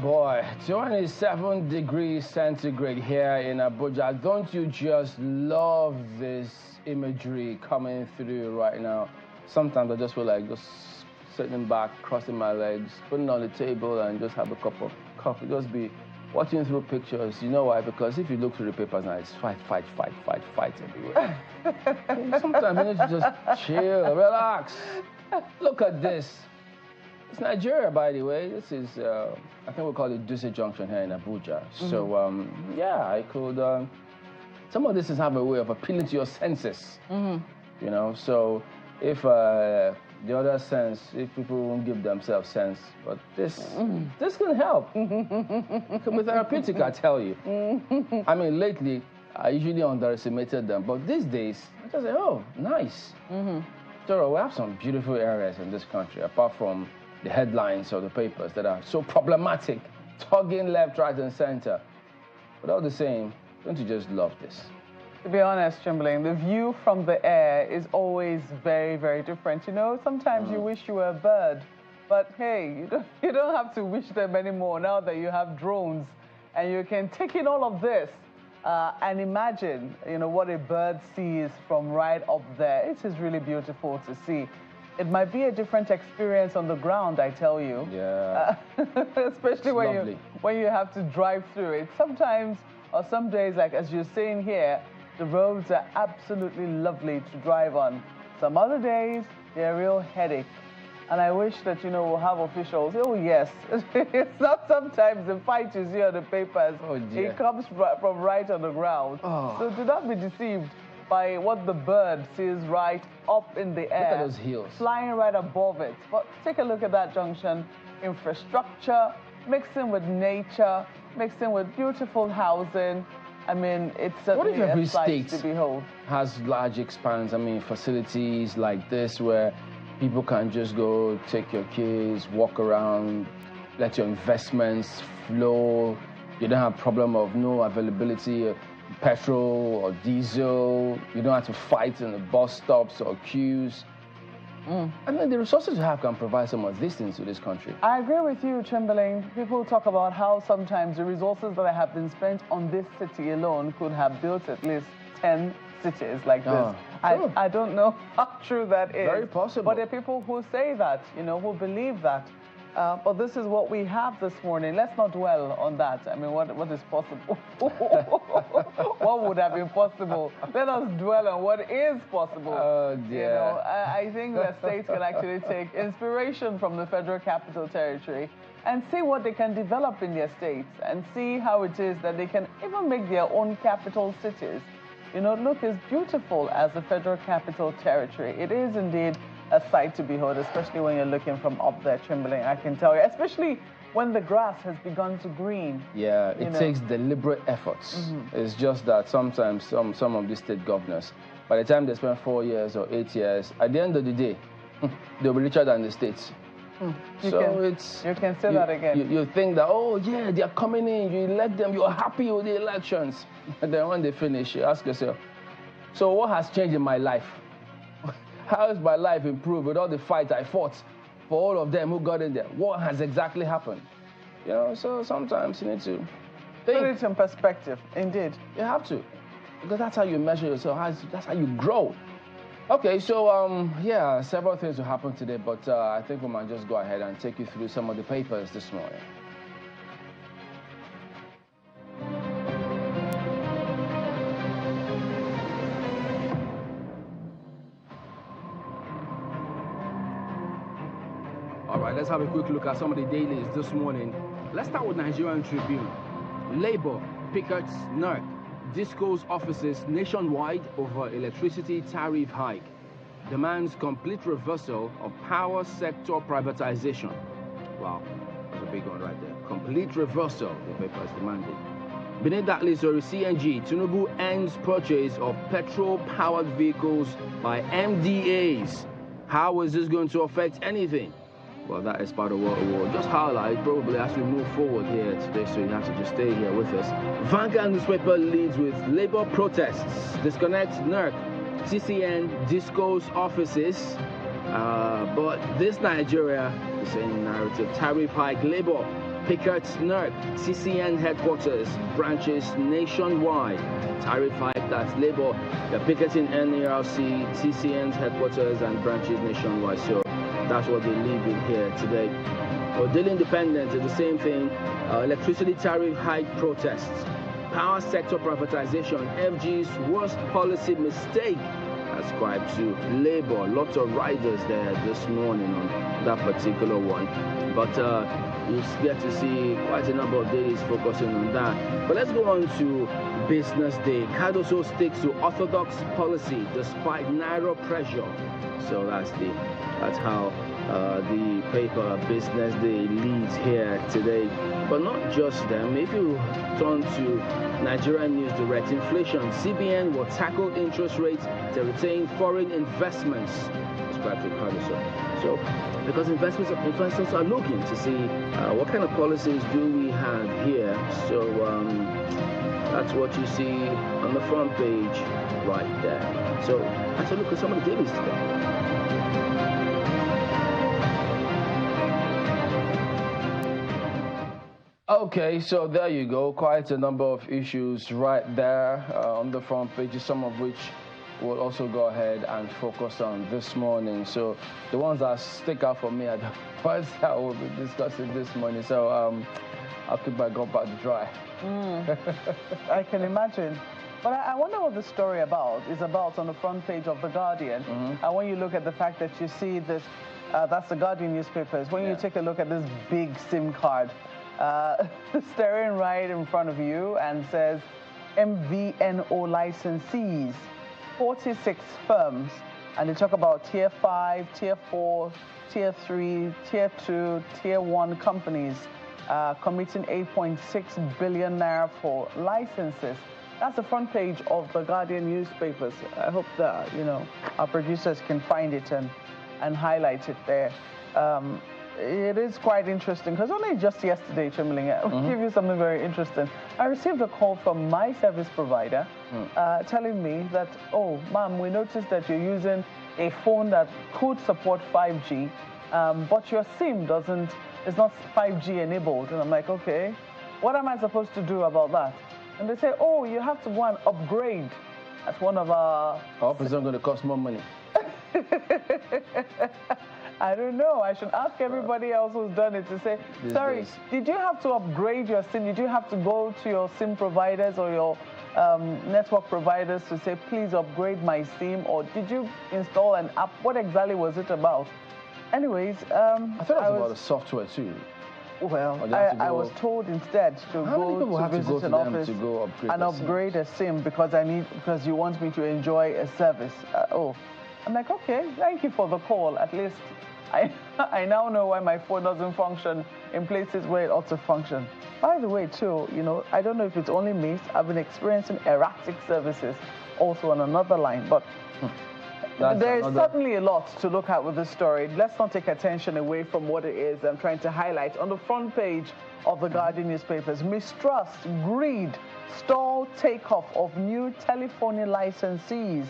boy, 27 degrees centigrade here in Abuja. Don't you just love this imagery coming through right now? Sometimes I just feel like just sitting back, crossing my legs, putting on the table and just have a cup of coffee. Just be watching through pictures. You know why? Because if you look through the papers now, it's fight everywhere. Sometimes you need to just chill, relax. Look at this. It's Nigeria, by the way. This is, I think we call it Duse Junction here in Abuja. So, yeah, I could, some of this is have a way of appealing to your senses, you know. So if the other sense, if people won't give themselves sense, but this can help. It can be therapeutic, I tell you. I mean, lately, I usually underestimated them, but these days, I just say, oh, nice. So we have some beautiful areas in this country, apart from the headlines of the papers that are so problematic, tugging left, right, and center. But all the same, don't you just love this? To be honest, Chamberlain, the view from the air is always very, very different. You know, sometimes you wish you were a bird, but hey, you don't have to wish them anymore now that you have drones and you can take in all of this and imagine, you know, what a bird sees from right up there. It is really beautiful to see. It might be a different experience on the ground, I tell you. Yeah. Especially when you have to drive through it. Sometimes, or some days, like as you're saying here, the roads are absolutely lovely to drive on. Some other days, they're a real headache. And I wish that, you know, we'll have officials. Oh, yes. It's not sometimes the fight you see on the papers. Oh, dear. It comes from right on the ground. Oh. So do not be deceived by what the bird sees right up in the air. Look at those hills. Flying right above it. But take a look at that junction. Infrastructure, mixing with nature, mixing with beautiful housing. I mean, it's certainly a sight to behold. Has large expanse, I mean, facilities like this where people can just go take your kids, walk around, let your investments flow. You don't have problem of no availability of petrol or diesel. You don't have to fight in the bus stops or queues. I mean, the resources you have can provide some of these things to this country. I agree with you, Chamberlain. People talk about how sometimes the resources that have been spent on this city alone could have built at least 10 cities like this. I don't know how true that is. Very possible. But there are people who say that, you know, who believe that. But this is what we have this morning. Let's not dwell on that. I mean, what is possible? What would have been possible? Let us dwell on what is possible. Oh, dear. You know, I think that states can actually take inspiration from the Federal Capital Territory and see what they can develop in their states and see how it is that they can even make their own capital cities. You know, look as beautiful as the Federal Capital Territory. It is indeed a sight to behold, especially when you're looking from up there, Chamberlain, I can tell you, especially when the grass has begun to green. Yeah, it takes deliberate efforts. It's just that sometimes some of these state governors, by the time they spend 4 years or 8 years, at the end of the day, they'll be richer than the states. You can say that again. You think that, oh yeah, they are coming in, you elect them, you're happy with the elections. And then when they finish, you ask yourself, so what has changed in my life? How has my life improved with all the fights I fought for all of them who got in there? What has exactly happened? You know, so sometimes you need to think. Put it in perspective, indeed. You have to, because that's how you measure yourself, that's how you grow. Okay, so yeah, several things will happen today, but I think we might just go ahead and take you through some of the papers this morning. All right, let's have a quick look at some of the dailies this morning. Let's start with Nigerian Tribune. Labour pickets NERC, discos offices nationwide over electricity tariff hike. Demands complete reversal of power sector privatization. Wow, that's a big one right there. Complete reversal, the paper is demanding. Beneath that list, or CNG, Tinubu ends purchase of petrol-powered vehicles by MDAs. How is this going to affect anything? Well, that is part of what we'll just highlight probably as we move forward here today, so you have to just stay here with us. Vanguard newspaper leads with Labour protests, disconnect NERC, CCN, discos offices. But this Nigeria is saying narrative tariff hike. Labour Pickets NERC, CCN headquarters, branches nationwide. Tariff hike, that's Labour. They're picketing NERC, CCN's headquarters and branches nationwide. So that's what they live in here today. Or Daily Independent is the same thing. Electricity tariff hike protests. Power sector privatization, FG's worst policy mistake. Ascribed to Labour. Lots of riders there this morning on that particular one. But you get to see quite a number of dailies focusing on that. But let's go on to Business Day. Cardoso sticks to orthodox policy despite narrow pressure. So that's how the paper Business Day leads here today. But not just them. If you turn to Nigerian News Direct, inflation, CBN will tackle interest rates to retain foreign investments. Described to Cardoso. So, because investors are looking to see what kind of policies do we have here. So that's what you see on the front page right there. So let's look at some of the dailies today. Okay, so there you go. Quite a number of issues right there on the front page, some of which we'll also go ahead and focus on this morning. So the ones that stick out for me are the ones that we'll be discussing this morning. So I'll keep my gun back dry. I can imagine. But I wonder what the story is about on the front page of The Guardian. And when you look at the fact that you see this, that's The Guardian newspapers, when you take a look at this big SIM card, staring right in front of you and says MVNO licensees, 46 firms, and they talk about tier 5, tier 4, tier 3, tier 2, tier 1 companies committing 8.6 billion naira for licenses. That's the front page of The Guardian newspapers. I hope that, our producers can find it and highlight it there. It is quite interesting because only just yesterday, Chimling, I'll give you something very interesting. I received a call from my service provider telling me that, oh, ma'am, we noticed that you're using a phone that could support 5G, but your SIM is not 5G enabled. And I'm like, okay, what am I supposed to do about that? And they say, oh, you have to go and upgrade. That's one of our... I hope it's not going to cost more money. I don't know. I should ask everybody else who's done it to say, sorry, did you have to upgrade your SIM? Did you have to go to your SIM providers or your network providers to say, please upgrade my SIM? Or did you install an app? What exactly was it about? Anyways, I thought it was about the software too. Well, I was told instead to go to visit an office and upgrade a SIM because you want me to enjoy a service. I'm like, okay, thank you for the call. At least I now know why my phone doesn't function in places where it ought to function. By the way, too, I don't know if it's only me. I've been experiencing erratic services also on another line, but there is certainly a lot to look at with this story. Let's not take attention away from what it is I'm trying to highlight. On the front page of The Guardian newspapers, mistrust, greed, stall takeoff of new telephony licensees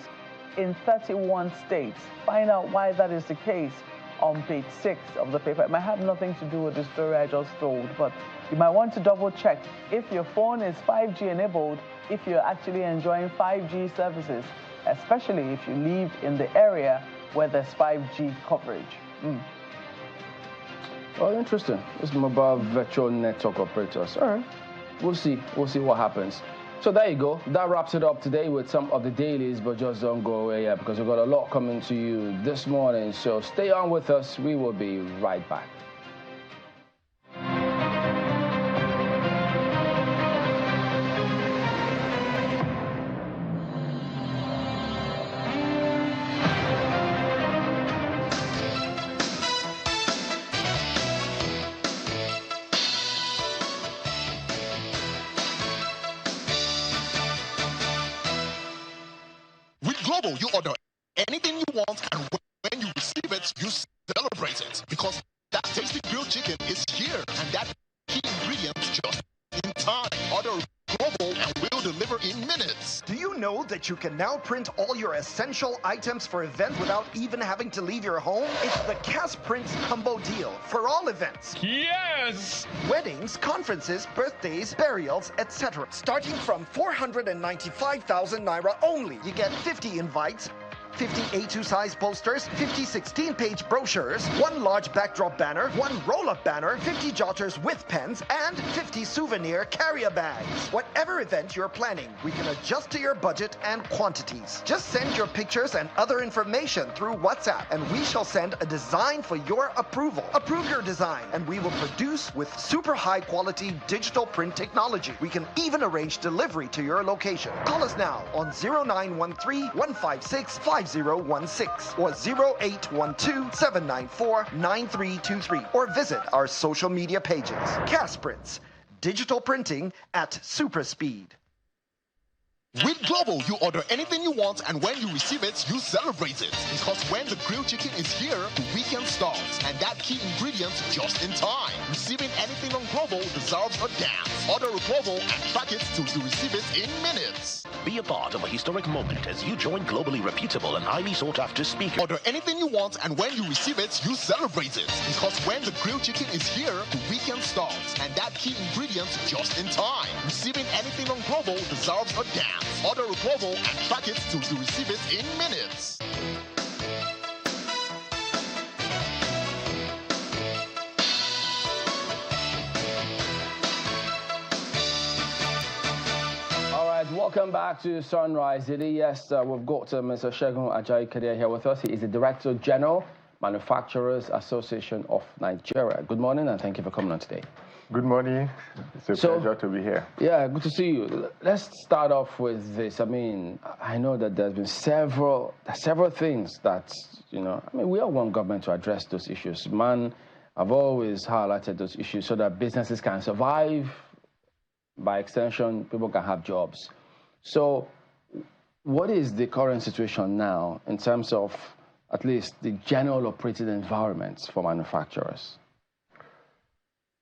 in 31 states. Find out why that is the case on page 6 of the paper. It might have nothing to do with the story I just told, but you might want to double check if your phone is 5G enabled, if you're actually enjoying 5G services, especially if you live in the area where there's 5G coverage. Well, interesting. It's mobile virtual network operators. All right. We'll see what happens. So there you go. That wraps it up today with some of the dailies, but just don't go away yet because we've got a lot coming to you this morning. So stay on with us. We will be right back. You order anything you want, and when you receive it, you celebrate it. Because that tasty grilled chicken is here, and that key ingredient just in time. Order Global and we'll deliver in minutes. Do you know that you can now print all your essential items for events without even having to leave your home? It's the Prints Combo Deal for all events. Yes! Weddings, conferences, birthdays, burials, etc. Starting from 495,000 Naira only. You get 50 invites, 50 A2 size posters, 50 16-page brochures, 1 large backdrop banner, 1 roll-up banner, 50 jotters with pens, and 50 souvenir carrier bags. Whatever event you're planning, we can adjust to your budget and quantities. Just send your pictures and other information through WhatsApp, and we shall send a design for your approval. Approve your design, and we will produce with super high-quality digital print technology. We can even arrange delivery to your location. Call us now on 0913-156-5016 or 0812-794-9323 or visit our social media pages. Prints, digital printing at super speed. With Global, you order anything you want, and when you receive it, you celebrate it. Because when the grilled chicken is here, the weekend starts, and that key ingredient just in time. Receiving anything on Global deserves a dance. Order a Global and track it till you receive it in minutes. Be a part of a historic moment as you join globally reputable and highly sought-after speakers. Order anything you want, and when you receive it, you celebrate it. Because when the grilled chicken is here, the weekend starts, and that key ingredient just in time. Receiving anything on Global deserves a dance. Order a Global and track it till you receive it in minutes. All right, welcome back to Sunrise City. Yes, we've got Mr. Segun Ajayi-Kadir here with us. He is the Director General, Manufacturers Association of Nigeria. Good morning, and thank you for coming on today. Good morning. It's a pleasure to be here. Yeah, good to see you. Let's start off with this. I mean, I know that there's been several things that, we all want government to address those issues. I've always highlighted those issues so that businesses can survive. By extension, people can have jobs. So what is the current situation now in terms of at least the general operating environment for manufacturers?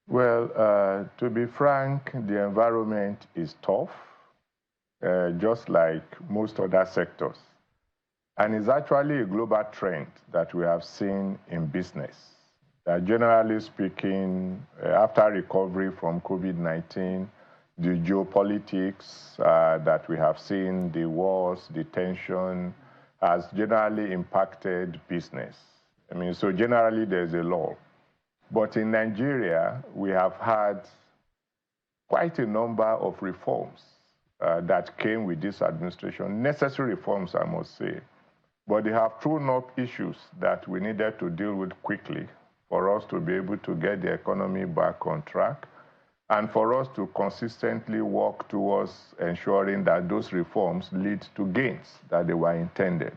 Well, to be frank, the environment is tough, just like most other sectors. And it's actually a global trend that we have seen in business. Generally speaking, after recovery from COVID-19, the geopolitics that we have seen, the wars, the tension, has generally impacted business. So generally there's a lull. But in Nigeria, we have had quite a number of reforms that came with this administration, necessary reforms, I must say. But they have thrown up issues that we needed to deal with quickly for us to be able to get the economy back on track and for us to consistently work towards ensuring that those reforms lead to gains that they were intended.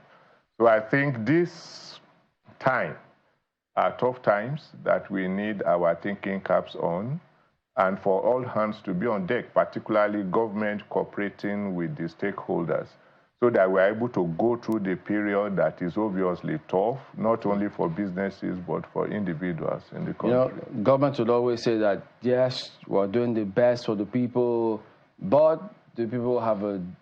So I think this time are tough times that we need our thinking caps on and for all hands to be on deck, particularly government cooperating with the stakeholders so that we're able to go through the period that is obviously tough, not only for businesses, but for individuals in the country. Government would always say that, yes, we're doing the best for the people, but the people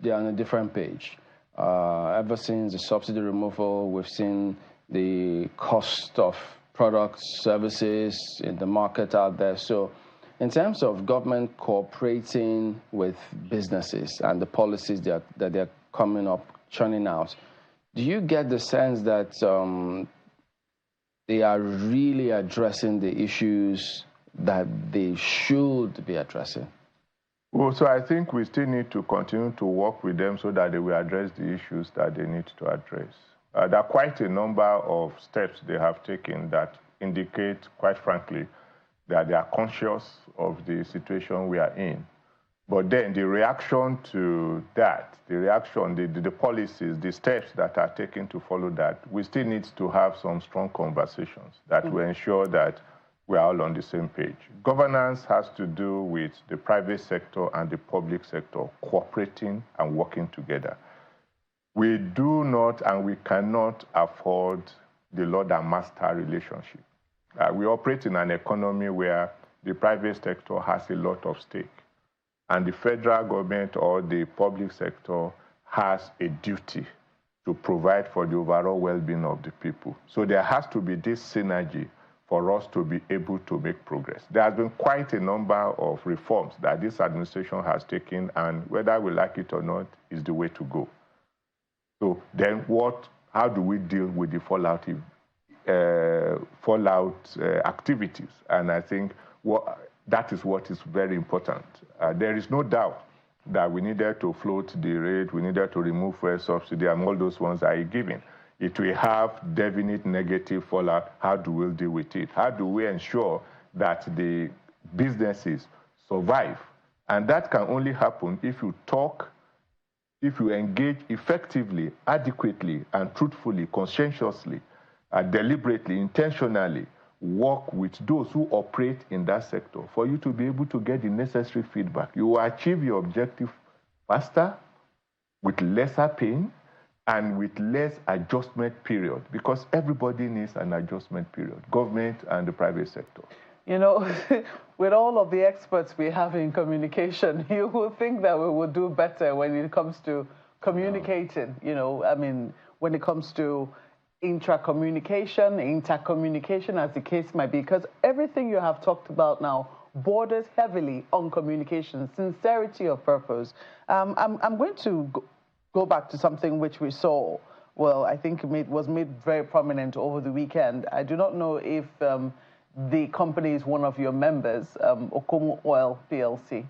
they're on a different page. Ever since the subsidy removal, we've seen the cost of products, services in the market out there. So in terms of government cooperating with businesses and the policies that they're coming up, churning out, do you get the sense that they are really addressing the issues that they should be addressing? Well, so I think we still need to continue to work with them so that they will address the issues that they need to address. There are quite a number of steps they have taken that indicate, quite frankly, that they are conscious of the situation we are in. But then the reaction to that, the policies, the steps that are taken to follow that, we still need to have some strong conversations that will ensure that we are all on the same page. Governance has to do with the private sector and the public sector cooperating and working together. We do not and we cannot afford the Lord and Master relationship. We operate in an economy where the private sector has a lot of stake. and the federal government or the public sector has a duty to provide for the overall well-being of the people. So there has to be this synergy for us to be able to make progress. There has been quite a number of reforms that this administration has taken, and whether we like it or not, is the way to go. So then how do we deal with the fallout activities? And I think that is what is very important. There is no doubt that we needed to float the rate, we needed to remove fuel subsidy, and all those ones are given. It will have definite negative fallout. How do we deal with it? How do we ensure that the businesses survive? And that can only happen if you talk, if you engage effectively, adequately, and truthfully, conscientiously, deliberately, intentionally, work with those who operate in that sector for you to be able to get the necessary feedback. You will achieve your objective faster, with lesser pain, and with less adjustment period, because everybody needs an adjustment period, government and the private sector. You know, with all of the experts we have in communication, you would think that we would do better when it comes to communicating, you know, I mean, when it comes to intra-communication, intercommunication, as the case might be, because everything you have talked about now borders heavily on communication, sincerity of purpose. I'm going to go back to something which we saw, well, I think was made very prominent over the weekend. I do not know if the company is one of your members, Okomu Oil PLC.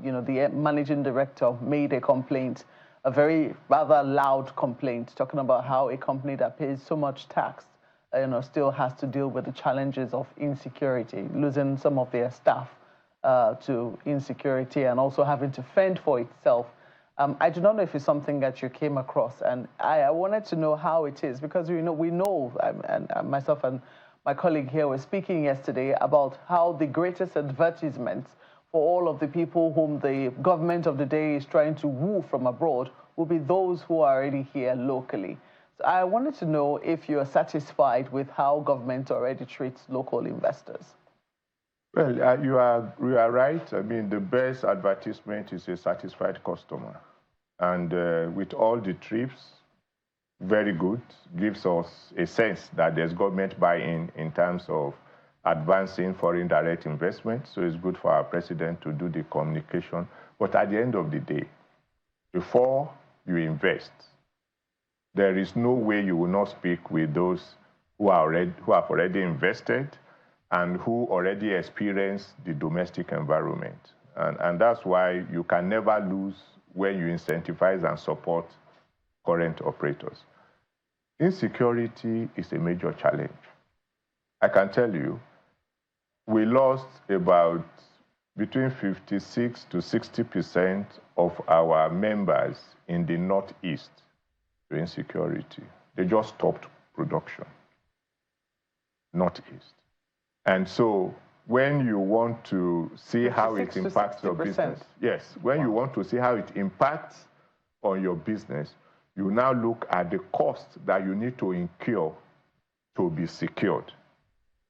You know, the managing director made a complaint, a very rather loud complaint, talking about how a company that pays so much tax, you know, still has to deal with the challenges of insecurity, losing some of their staff to insecurity, and also having to fend for itself. I do not know if it's something that you came across, and I wanted to know how it is, because we know, and myself and my colleague here were speaking yesterday about how the greatest advertisement for all of the people whom the government of the day is trying to woo from abroad will be those who are already here locally. So I wanted to know if you're satisfied with how government already treats local investors. Well, you are right. I mean, the best advertisement is a satisfied customer. And with all the trips, very good, gives us a sense that there's government buy-in in terms of advancing foreign direct investment. So it's good for our president to do the communication. But at the end of the day, before you invest, there is no way you will not speak with those who have already invested and who already experience the domestic environment. And that's why you can never lose when you incentivize and support current operators. Insecurity is a major challenge. I can tell you, we lost about between 56 to 60% of our members in the Northeast to insecurity. They just stopped production, Northeast. And so when you want to see how it impacts your business, yes, when you want to see how it impacts on your business, you now look at the cost that you need to incur to be secured.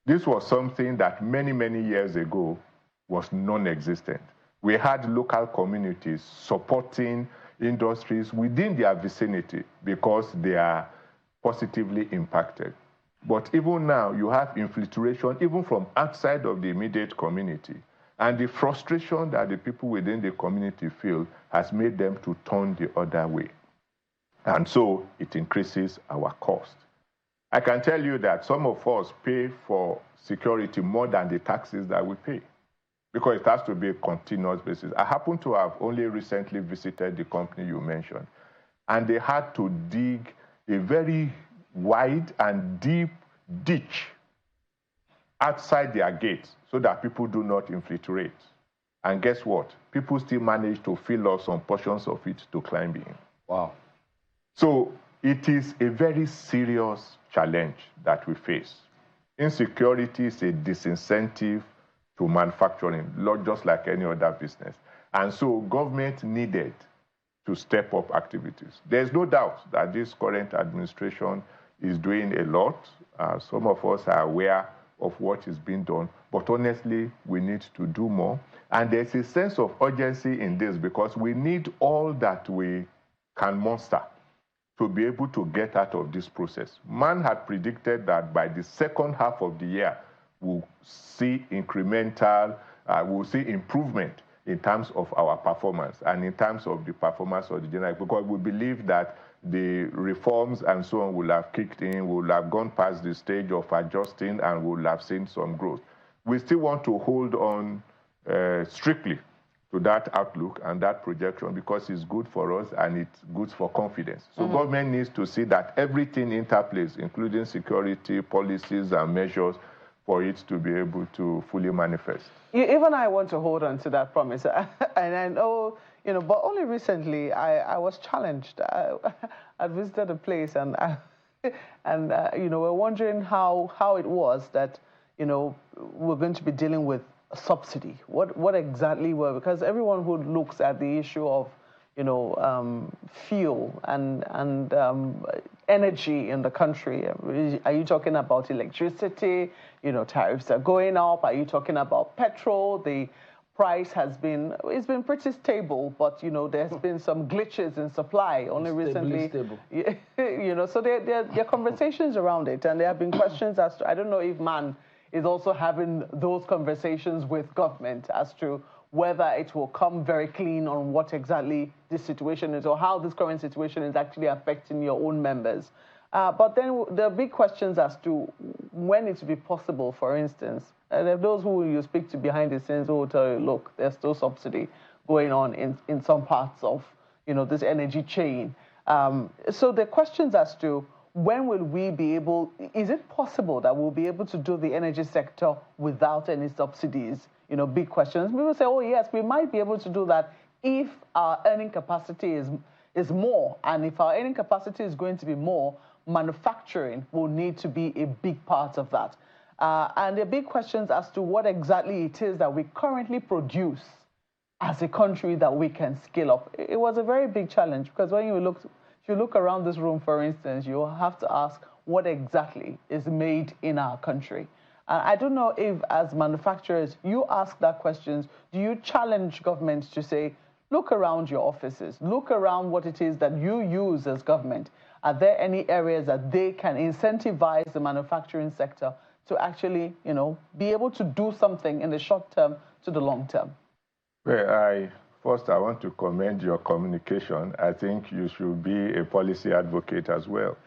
This was something that many, many years ago was non-existent. We had local communities supporting industries within their vicinity because they are positively impacted. But even now, you have infiltration even from outside of the immediate community. And the frustration that the people within the community feel has made them to turn the other way. And so it increases our cost. I can tell you that some of us pay for security more than the taxes that we pay, because it has to be a continuous basis. I happen to have only recently visited the company you mentioned, and they had to dig a very wide and deep ditch outside their gates so that people do not infiltrate. And guess what? People still manage to fill up some portions of it to climb in. Wow. So it is a very serious challenge that we face. Insecurity is a disincentive to manufacturing, just like any other business. And so government needed to step up activities. There's no doubt that this current administration is doing a lot. Some of us are aware of what is being done, but honestly, we need to do more. And there's a sense of urgency in this because we need all that we can muster to be able to get out of this process. Man had predicted that by the second half of the year, we'll see incremental, we'll see improvement in terms of our performance and in terms of the performance of the general, because we believe that the reforms and so on will have kicked in, will have gone past the stage of adjusting, and will have seen some growth. We still want to hold on strictly to that outlook and that projection because it's good for us and it's good for confidence. So government needs to see that everything interplays, including security, policies and measures, for it to be able to fully manifest. Even I want to hold on to that promise. And I know, but only recently I was challenged. I visited a place and we're wondering how it was that, we're going to be dealing with subsidy. What exactly were, because everyone who looks at the issue of fuel and energy in the country, are you talking about electricity? Tariffs are going up. Are you talking about petrol? The price it's been pretty stable, but there's been some glitches in supply only recently. Stable. So there are conversations around it, and there have been questions as to, I don't know if man is also having those conversations with government as to whether it will come very clean on what exactly this situation is or how this current situation is actually affecting your own members. But then there are big questions as to when it will be possible, for instance. There are those who you speak to behind the scenes who will tell you, look, there's still subsidy going on in some parts of this energy chain. So the questions as to when will we be able, is it possible that we'll be able to do the energy sector without any subsidies? Big questions. People say, oh, yes, we might be able to do that if our earning capacity is more. And if our earning capacity is going to be more, manufacturing will need to be a big part of that. And there are big questions as to what exactly it is that we currently produce as a country that we can scale up. It was a very big challenge because when if you look around this room, for instance, you have to ask what exactly is made in our country. I don't know if, as manufacturers, you ask that questions. Do you challenge government to say, look around your offices, look around what it is that you use as government? Are there any areas that they can incentivize the manufacturing sector to actually, be able to do something in the short term to the long term? Well, first, I want to commend your communication. I think you should be a policy advocate as well.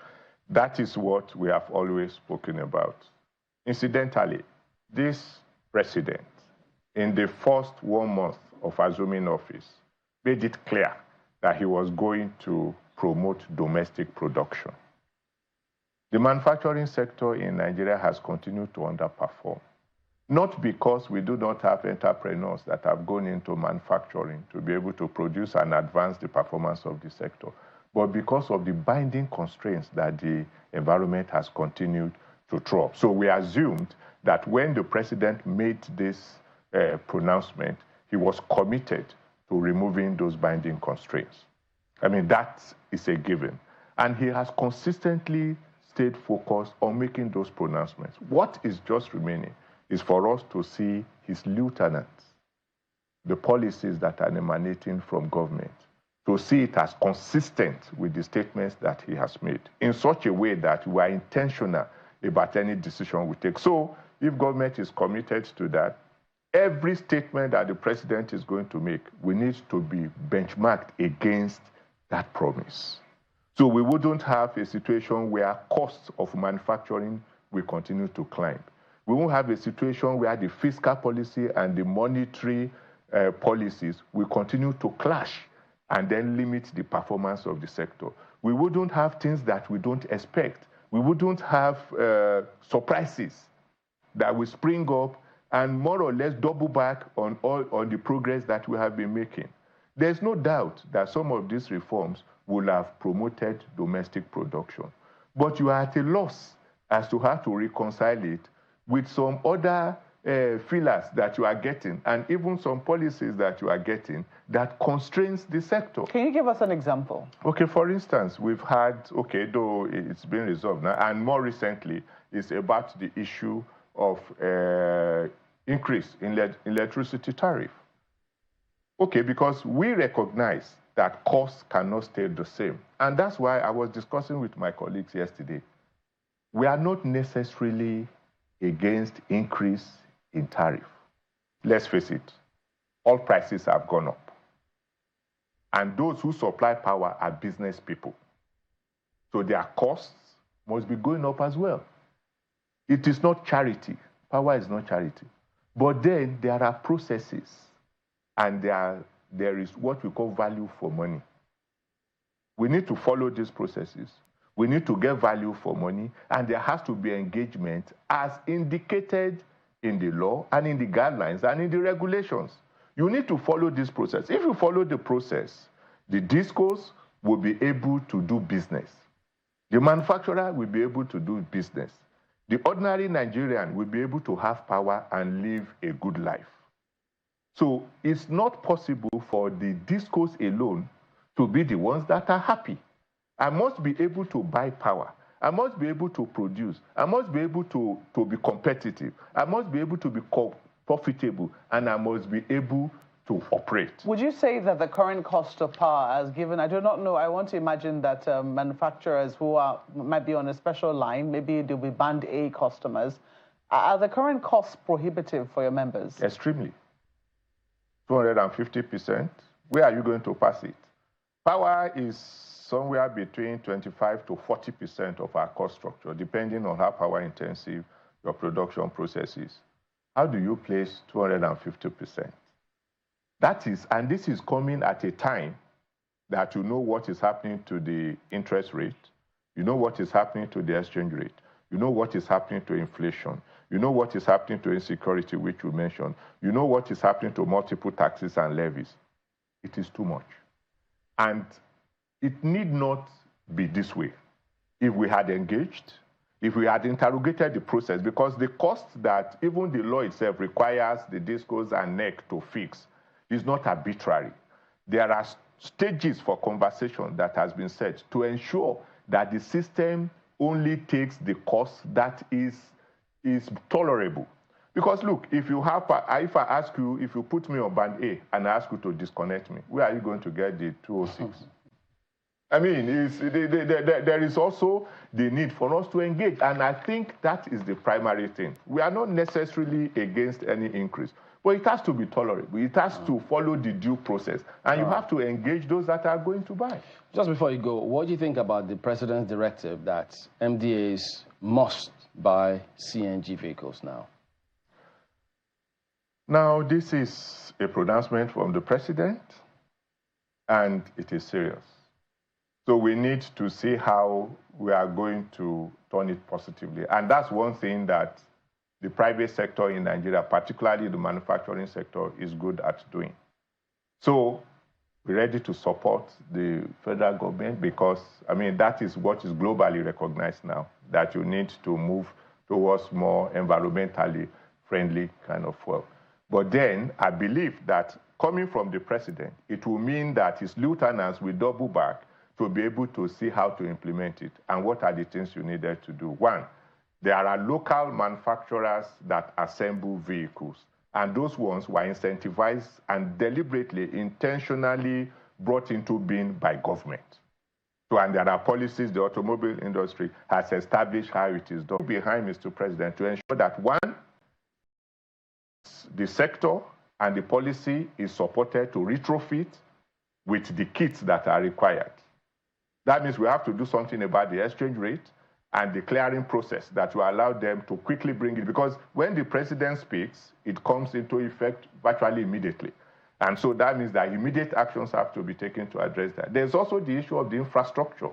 That is what we have always spoken about. Incidentally, this president, in the first 1 month of assuming office, made it clear that he was going to promote domestic production. The manufacturing sector in Nigeria has continued to underperform. Not because we do not have entrepreneurs that have gone into manufacturing to be able to produce and advance the performance of the sector, but because of the binding constraints that the environment has continued to throw up. So we assumed that when the president made this pronouncement, he was committed to removing those binding constraints. I mean, that is a given. And he has consistently stayed focused on making those pronouncements. What is just remaining is for us to see his lieutenants, the policies that are emanating from government, to see it as consistent with the statements that he has made in such a way that we are intentional about any decision we take. So if government is committed to that, every statement that the president is going to make, we need to be benchmarked against that promise. So we wouldn't have a situation where costs of manufacturing will continue to climb. We won't have a situation where the fiscal policy and the monetary policies will continue to clash and then limit the performance of the sector. We wouldn't have things that we don't expect. We wouldn't have surprises that will spring up and more or less double back on the progress that we have been making. There's no doubt that some of these reforms will have promoted domestic production. But you are at a loss as to how to reconcile it with some other fillers that you are getting and even some policies that you are getting that constrains the sector. Can you give us an example? Okay, for instance, we've had, though it's been resolved now, and more recently, it's about the issue of increase in electricity tariff. Okay, because we recognize that costs cannot stay the same. And that's why I was discussing with my colleagues yesterday. We are not necessarily against increase in tariff. Let's face it, all prices have gone up. And those who supply power are business people. So their costs must be going up as well. It is not charity. Power is not charity. But then there are processes, and there is what we call value for money. We need to follow these processes. We need to get value for money, and there has to be engagement as indicated in the law and in the guidelines and in the regulations. You need to follow this process. If you follow the process, the discos will be able to do business. The manufacturer will be able to do business. The ordinary Nigerian will be able to have power and live a good life. So it's not possible for the discos alone to be the ones that are happy. I must be able to buy power. I must be able to produce. I must be able to be competitive. I must be able to be profitable, and I must be able to operate. Would you say that the current cost of power has given, I do not know, I want to imagine that manufacturers who might be on a special line, maybe they'll be band A customers, are the current costs prohibitive for your members? Extremely. 250%. Where are you going to pass it? Power is somewhere between 25 to 40% of our cost structure, depending on how power intensive your production process is. How do you place 250%? That is, and this is coming at a time that you know what is happening to the interest rate, you know what is happening to the exchange rate, you know what is happening to inflation, you know what is happening to insecurity, which you mentioned, you know what is happening to multiple taxes and levies. It is too much. And it need not be this way. If we had engaged, if we had interrogated the process, because the cost that even the law itself requires the discos and INEC to fix is not arbitrary. There are stages for conversation that has been set to ensure that the system only takes the cost that is tolerable. Because look, if I ask you, if you put me on band A and I ask you to disconnect me, where are you going to get the 206? I mean, there is also the need for us to engage, and I think that is the primary thing. We are not necessarily against any increase, but it has to be tolerable. It has to follow the due process, and you have to engage those that are going to buy. Just before you go, what do you think about the president's directive that MDAs must buy CNG vehicles now? Now, this is a pronouncement from the president, and it is serious. So we need to see how we are going to turn it positively. And that's one thing that the private sector in Nigeria, particularly the manufacturing sector, is good at doing. So we're ready to support the federal government because, I mean, that is what is globally recognized now, that you need to move towards more environmentally friendly kind of fuel. But then I believe that coming from the president, it will mean that his lieutenants will double back to be able to see how to implement it and what are the things you needed to do. One, there are local manufacturers that assemble vehicles, and those ones were incentivized and deliberately, intentionally brought into being by government. So, and there are policies the automobile industry has established how it is done. Behind Mr. President to ensure that one, the sector and the policy is supported to retrofit with the kits that are required. That means we have to do something about the exchange rate and the clearing process that will allow them to quickly bring it. Because when the president speaks, it comes into effect virtually immediately. And so that means that immediate actions have to be taken to address that. There's also the issue of the infrastructure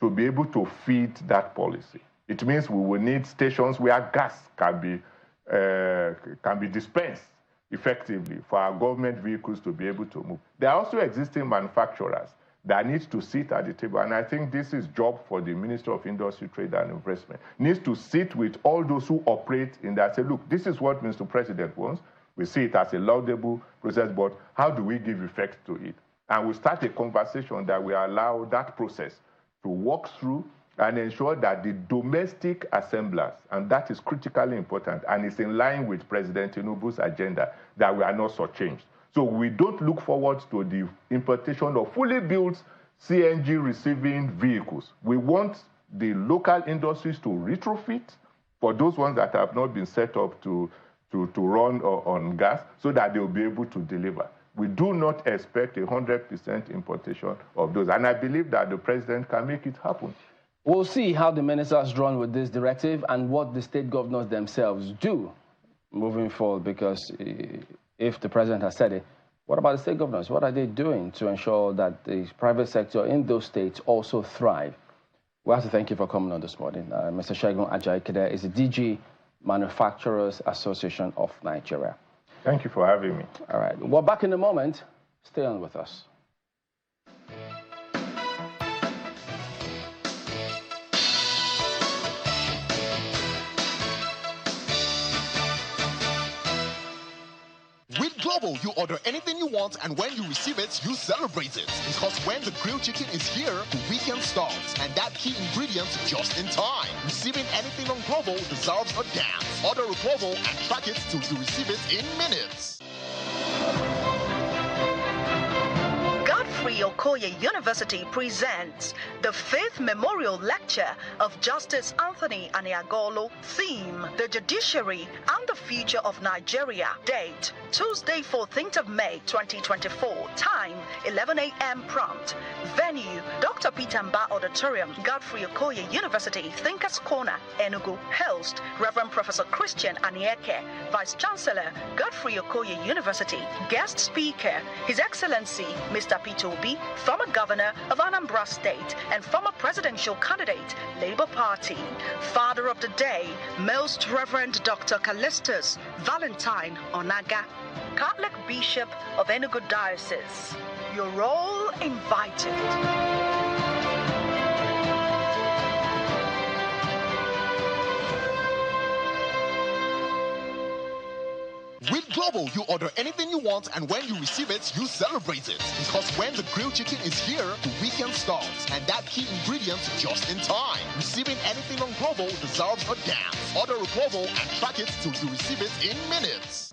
to be able to feed that policy. It means we will need stations where gas can be dispensed effectively for our government vehicles to be able to move. There are also existing manufacturers that needs to sit at the table. And I think this is job for the Minister of Industry, Trade and Investment. Needs to sit with all those who operate in that, say, look, this is what Mr. President wants. We see it as a laudable process, but how do we give effect to it? And we start a conversation that will allow that process to walk through and ensure that the domestic assemblers, and that is critically important, and it's in line with President Tinubu's agenda, that we are not shortchanged. So we don't look forward to the importation of fully built CNG receiving vehicles. We want the local industries to retrofit for those ones that have not been set up to run on gas, so that they'll be able to deliver. We do not expect 100% importation of those. And I believe that the president can make it happen. We'll see how the ministers run with this directive and what the state governors themselves do moving forward, because if the president has said it, what about the state governors? What are they doing to ensure that the private sector in those states also thrive? We have to thank you for coming on this morning. Mr. Segun Ajayi-Kadir is the DG Manufacturers Association of Nigeria. Thank you for having me. All right. We're back in a moment. Stay on with us. With Global, you order anything you want, and when you receive it, you celebrate it. Because when the grilled chicken is here, the weekend starts, and that key ingredient just in time. Receiving anything on Global deserves a dance. Order a Global and track it till you receive it in minutes. Okoye University presents the 5th Memorial Lecture of Justice Anthony Aniagolo. Theme: The Judiciary and the Future of Nigeria. Date: Tuesday, 14th of May, 2024. Time: 11 a.m. prompt. Venue: Dr. Peter Mba Auditorium, Godfrey Okoye University, Thinkers Corner, Enugu. Host: Reverend Professor Christian Anieke, Vice Chancellor, Godfrey Okoye University. Guest speaker: His Excellency Mr. Peter Obi, former governor of Anambra State and former presidential candidate, Labour Party. Father of the Day: Most Reverend Dr. Callistus Valentine Onaga, Catholic Bishop of Enugu Diocese. You're all invited. With Global, you order anything you want, and when you receive it, you celebrate it. Because when the grilled chicken is here, the weekend starts, and that key ingredient just in time. Receiving anything on Global deserves a dance. Order a Global and track it till you receive it in minutes.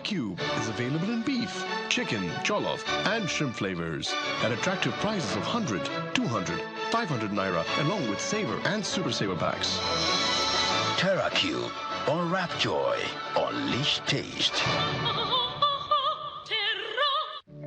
Cube is available in beef, chicken, jollof, and shrimp flavors at attractive prices of 100, 200, 500 naira, along with Saver and Super Saver packs. Terra Cube, unwrap joy, unleash taste.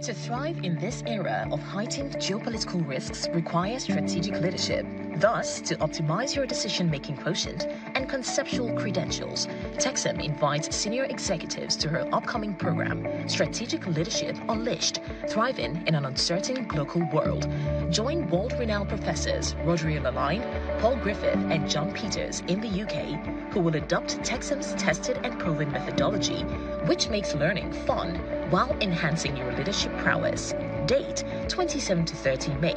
To thrive in this era of heightened geopolitical risks requires strategic leadership. Thus, to optimize your decision-making quotient and conceptual credentials, Texam invites senior executives to her upcoming program, Strategic Leadership Unleashed, Thriving in an Uncertain Global World. Join world-renowned professors Rodrigo Laline, Paul Griffith, and John Peters in the UK, who will adopt Texam's tested and proven methodology, which makes learning fun while enhancing your leadership prowess. Date: 27 to 30 May.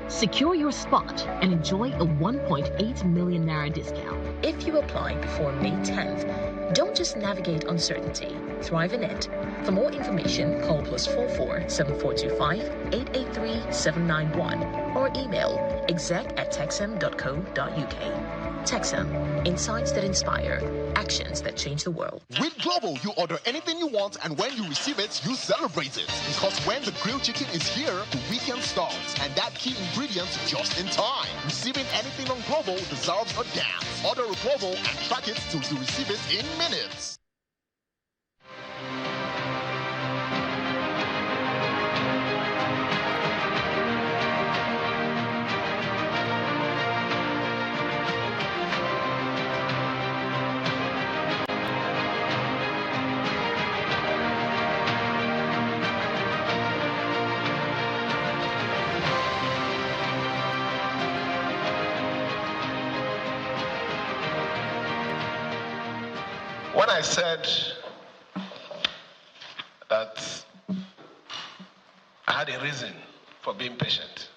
Secure your spot and enjoy a 1.8 million naira discount. If you apply before May 10th, don't just navigate uncertainty, thrive in it. For more information, call +44 7425 883 791 or email exec@texam.co.uk. Texam, insights that inspire, actions that change the world. With Global, you order anything you want, and when you receive it, you celebrate it. Because when the grilled chicken is here, the weekend starts, and that key ingredient just in time. Receiving anything on Global deserves a dance. Order a Global and track it till you receive it in minutes. When I said that I had a reason for being patient,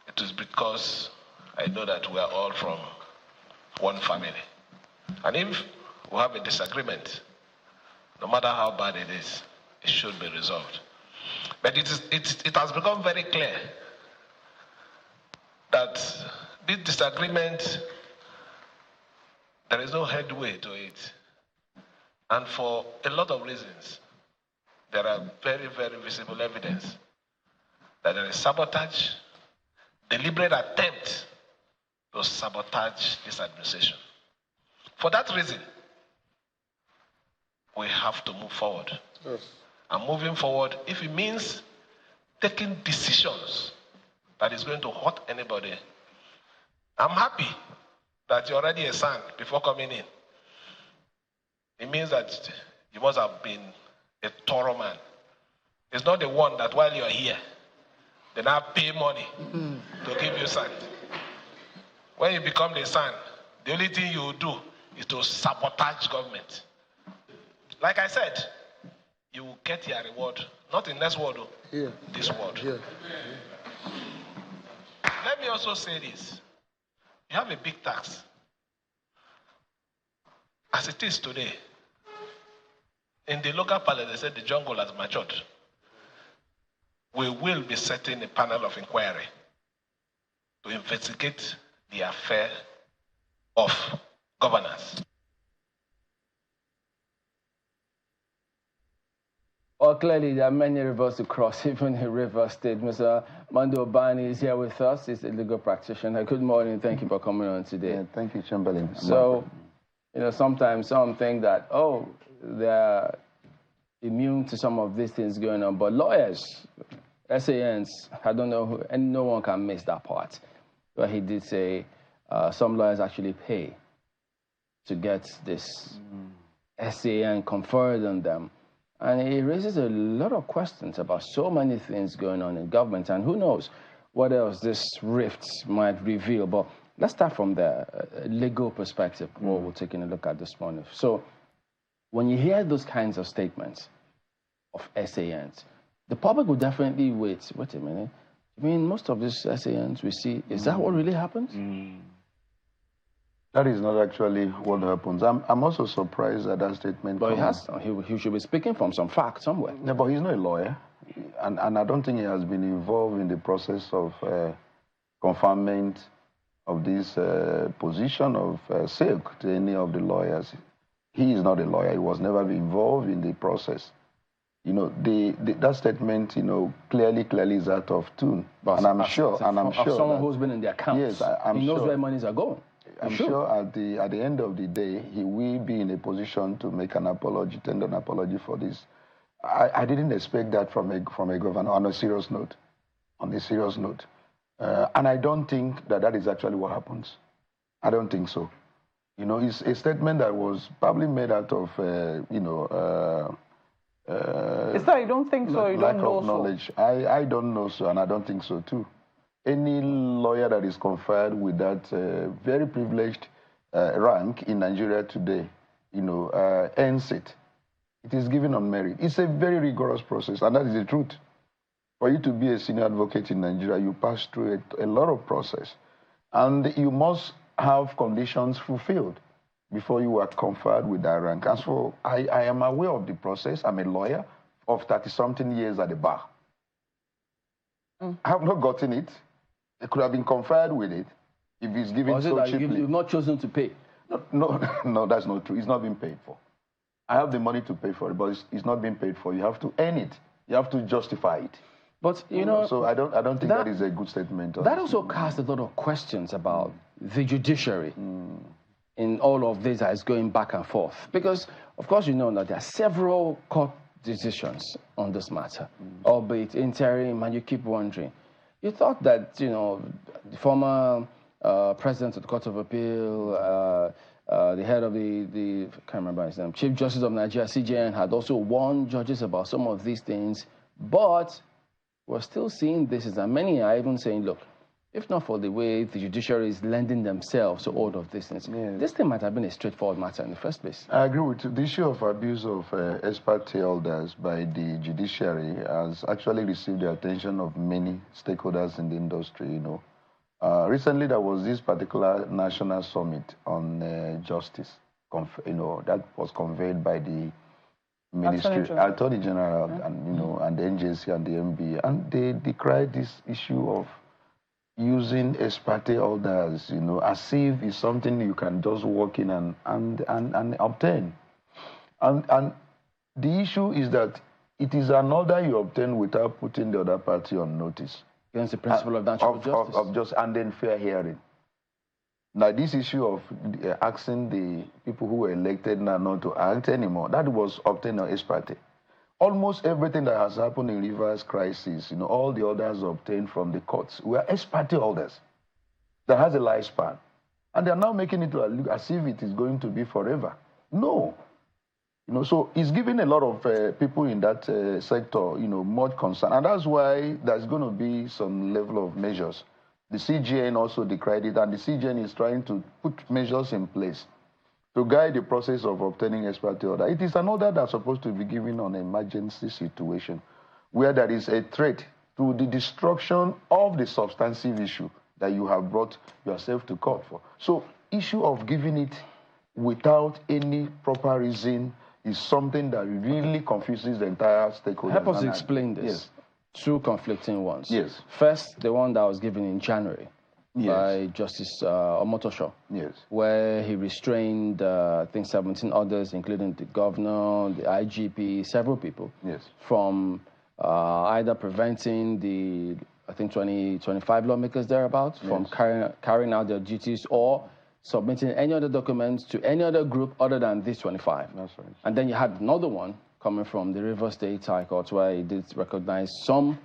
it was because I know that we are all from one family. And if we have a disagreement, no matter how bad it is, it should be resolved. But it has become very clear that this disagreement, there is no headway to it. And for a lot of reasons, there are very, very visible evidence that there is sabotage, deliberate attempt to sabotage this administration. For that reason, we have to move forward. Yes. And moving forward, if it means taking decisions that is going to hurt anybody, I'm happy that you're already a son before coming in. It means that you must have been a thorough man. It's not the one that while you're here, they now pay money to give you sand. When you become the son, the only thing you do is to sabotage government. Like I said, you will get your reward, not in this world, this world. Yeah. Let me also say this. You have a big tax. As it is today, in the local parliament, they said the jungle has matured. We will be setting a panel of inquiry to investigate the affair of governance. Well, clearly, there are many rivers to cross, even in River State. Mr. Monday Ubani is here with us. He's a legal practitioner. Good morning. Thank you for coming on today. Yeah, thank you, Chamberlain. So, you know, sometimes some think that, oh, they're immune to some of these things going on. But lawyers, SANs, I don't know, who, and no one can miss that part. But he did say some lawyers actually pay to get this SAN conferred on them. And it raises a lot of questions about so many things going on in government. And who knows what else this rift might reveal. But let's start from the legal perspective, what we're taking a look at this morning. So when you hear those kinds of statements of SANs, the public will definitely wait a minute. I mean, most of these SANs we see, is that what really happens? That is not actually what happens. I'm also surprised at that statement. But he should be speaking from some fact somewhere. No, but he's not a lawyer. And I don't think he has been involved in the process of confinement of this position of silk to any of the lawyers. He is not a lawyer. He was never involved in the process. You know, that statement, you know, clearly is that of tune. But I'm sure. Someone who's been in the accounts. Yes, I'm he knows sure. Where monies are going. I'm sure at the end of the day, he will be in a position to make an apology, tender an apology for this. I didn't expect that from a governor on a serious note. And I don't think that is actually what happens. I don't think so. You know, it's a statement that was probably made out of, Is that you don't think so? You don't know lack of knowledge. I don't know so, and I don't think so too. Any lawyer that is conferred with that very privileged rank in Nigeria today, you know, earns it. It is given on merit. It's a very rigorous process, and that is the truth. For you to be a senior advocate in Nigeria, you pass through a lot of process, and you must have conditions fulfilled before you are conferred with that rank. And so I am aware of the process. I'm a lawyer of 30-something years at the bar. I have not gotten it. It could have been conferred with it if it's given so cheaply. You've not chosen to pay? No, that's not true. It's not being paid for. I have the money to pay for it, but it's not being paid for. You have to earn it. You have to justify it. But, you know... So I don't think that is a good statement. That also casts a lot of questions about the judiciary in all of this that is going back and forth. Because, of course, you know that there are several court decisions on this matter, albeit interim, and you keep wondering. You thought that, you know, the former president of the Court of Appeal, the head of the I can't remember his name, Chief Justice of Nigeria, CJN, had also warned judges about some of these things, but we're still seeing this, and many are even saying, look, if not for the way the judiciary is lending themselves to all of these things, this thing might have been a straightforward matter in the first place. I agree with you. The issue of abuse of expert elders by the judiciary has actually received the attention of many stakeholders in the industry, you know. Recently, there was this particular national summit on justice. that was conveyed by the Attorney General, and and the NJC and the MB, and they decried this issue of using ex parte orders, as if it's something you can just walk in and obtain. And the issue is that it is an order you obtain without putting the other party on notice. Against the principle of natural justice. And then fair hearing. Now, this issue of asking the people who were elected now not to act anymore, that was obtained on ex parte. Almost everything that has happened in Rivers crisis, all the orders obtained from the courts were ex parte orders that has a lifespan. And they're now making it look as if it is going to be forever. No. So it's giving a lot of people in that sector, much concern. And that's why there's going to be some level of measures. The CGN also decried it, and the CGN is trying to put measures in place to guide the process of obtaining ex parte order. It is an order that's supposed to be given on an emergency situation where there is a threat to the destruction of the substantive issue that you have brought yourself to court for. So, issue of giving it without any proper reason is something that really confuses the entire stakeholders. Help us explain this. Yes. Two conflicting ones. Yes. First, the one that was given in January by Justice Omotosho, where he restrained, I think, 17 others, including the governor, the IGP, several people, from either preventing the, I think, 25 lawmakers thereabouts from carrying out their duties or submitting any other documents to any other group other than these 25. That's right. And then you had another one coming from the Rivers State High Court, where he did recognize some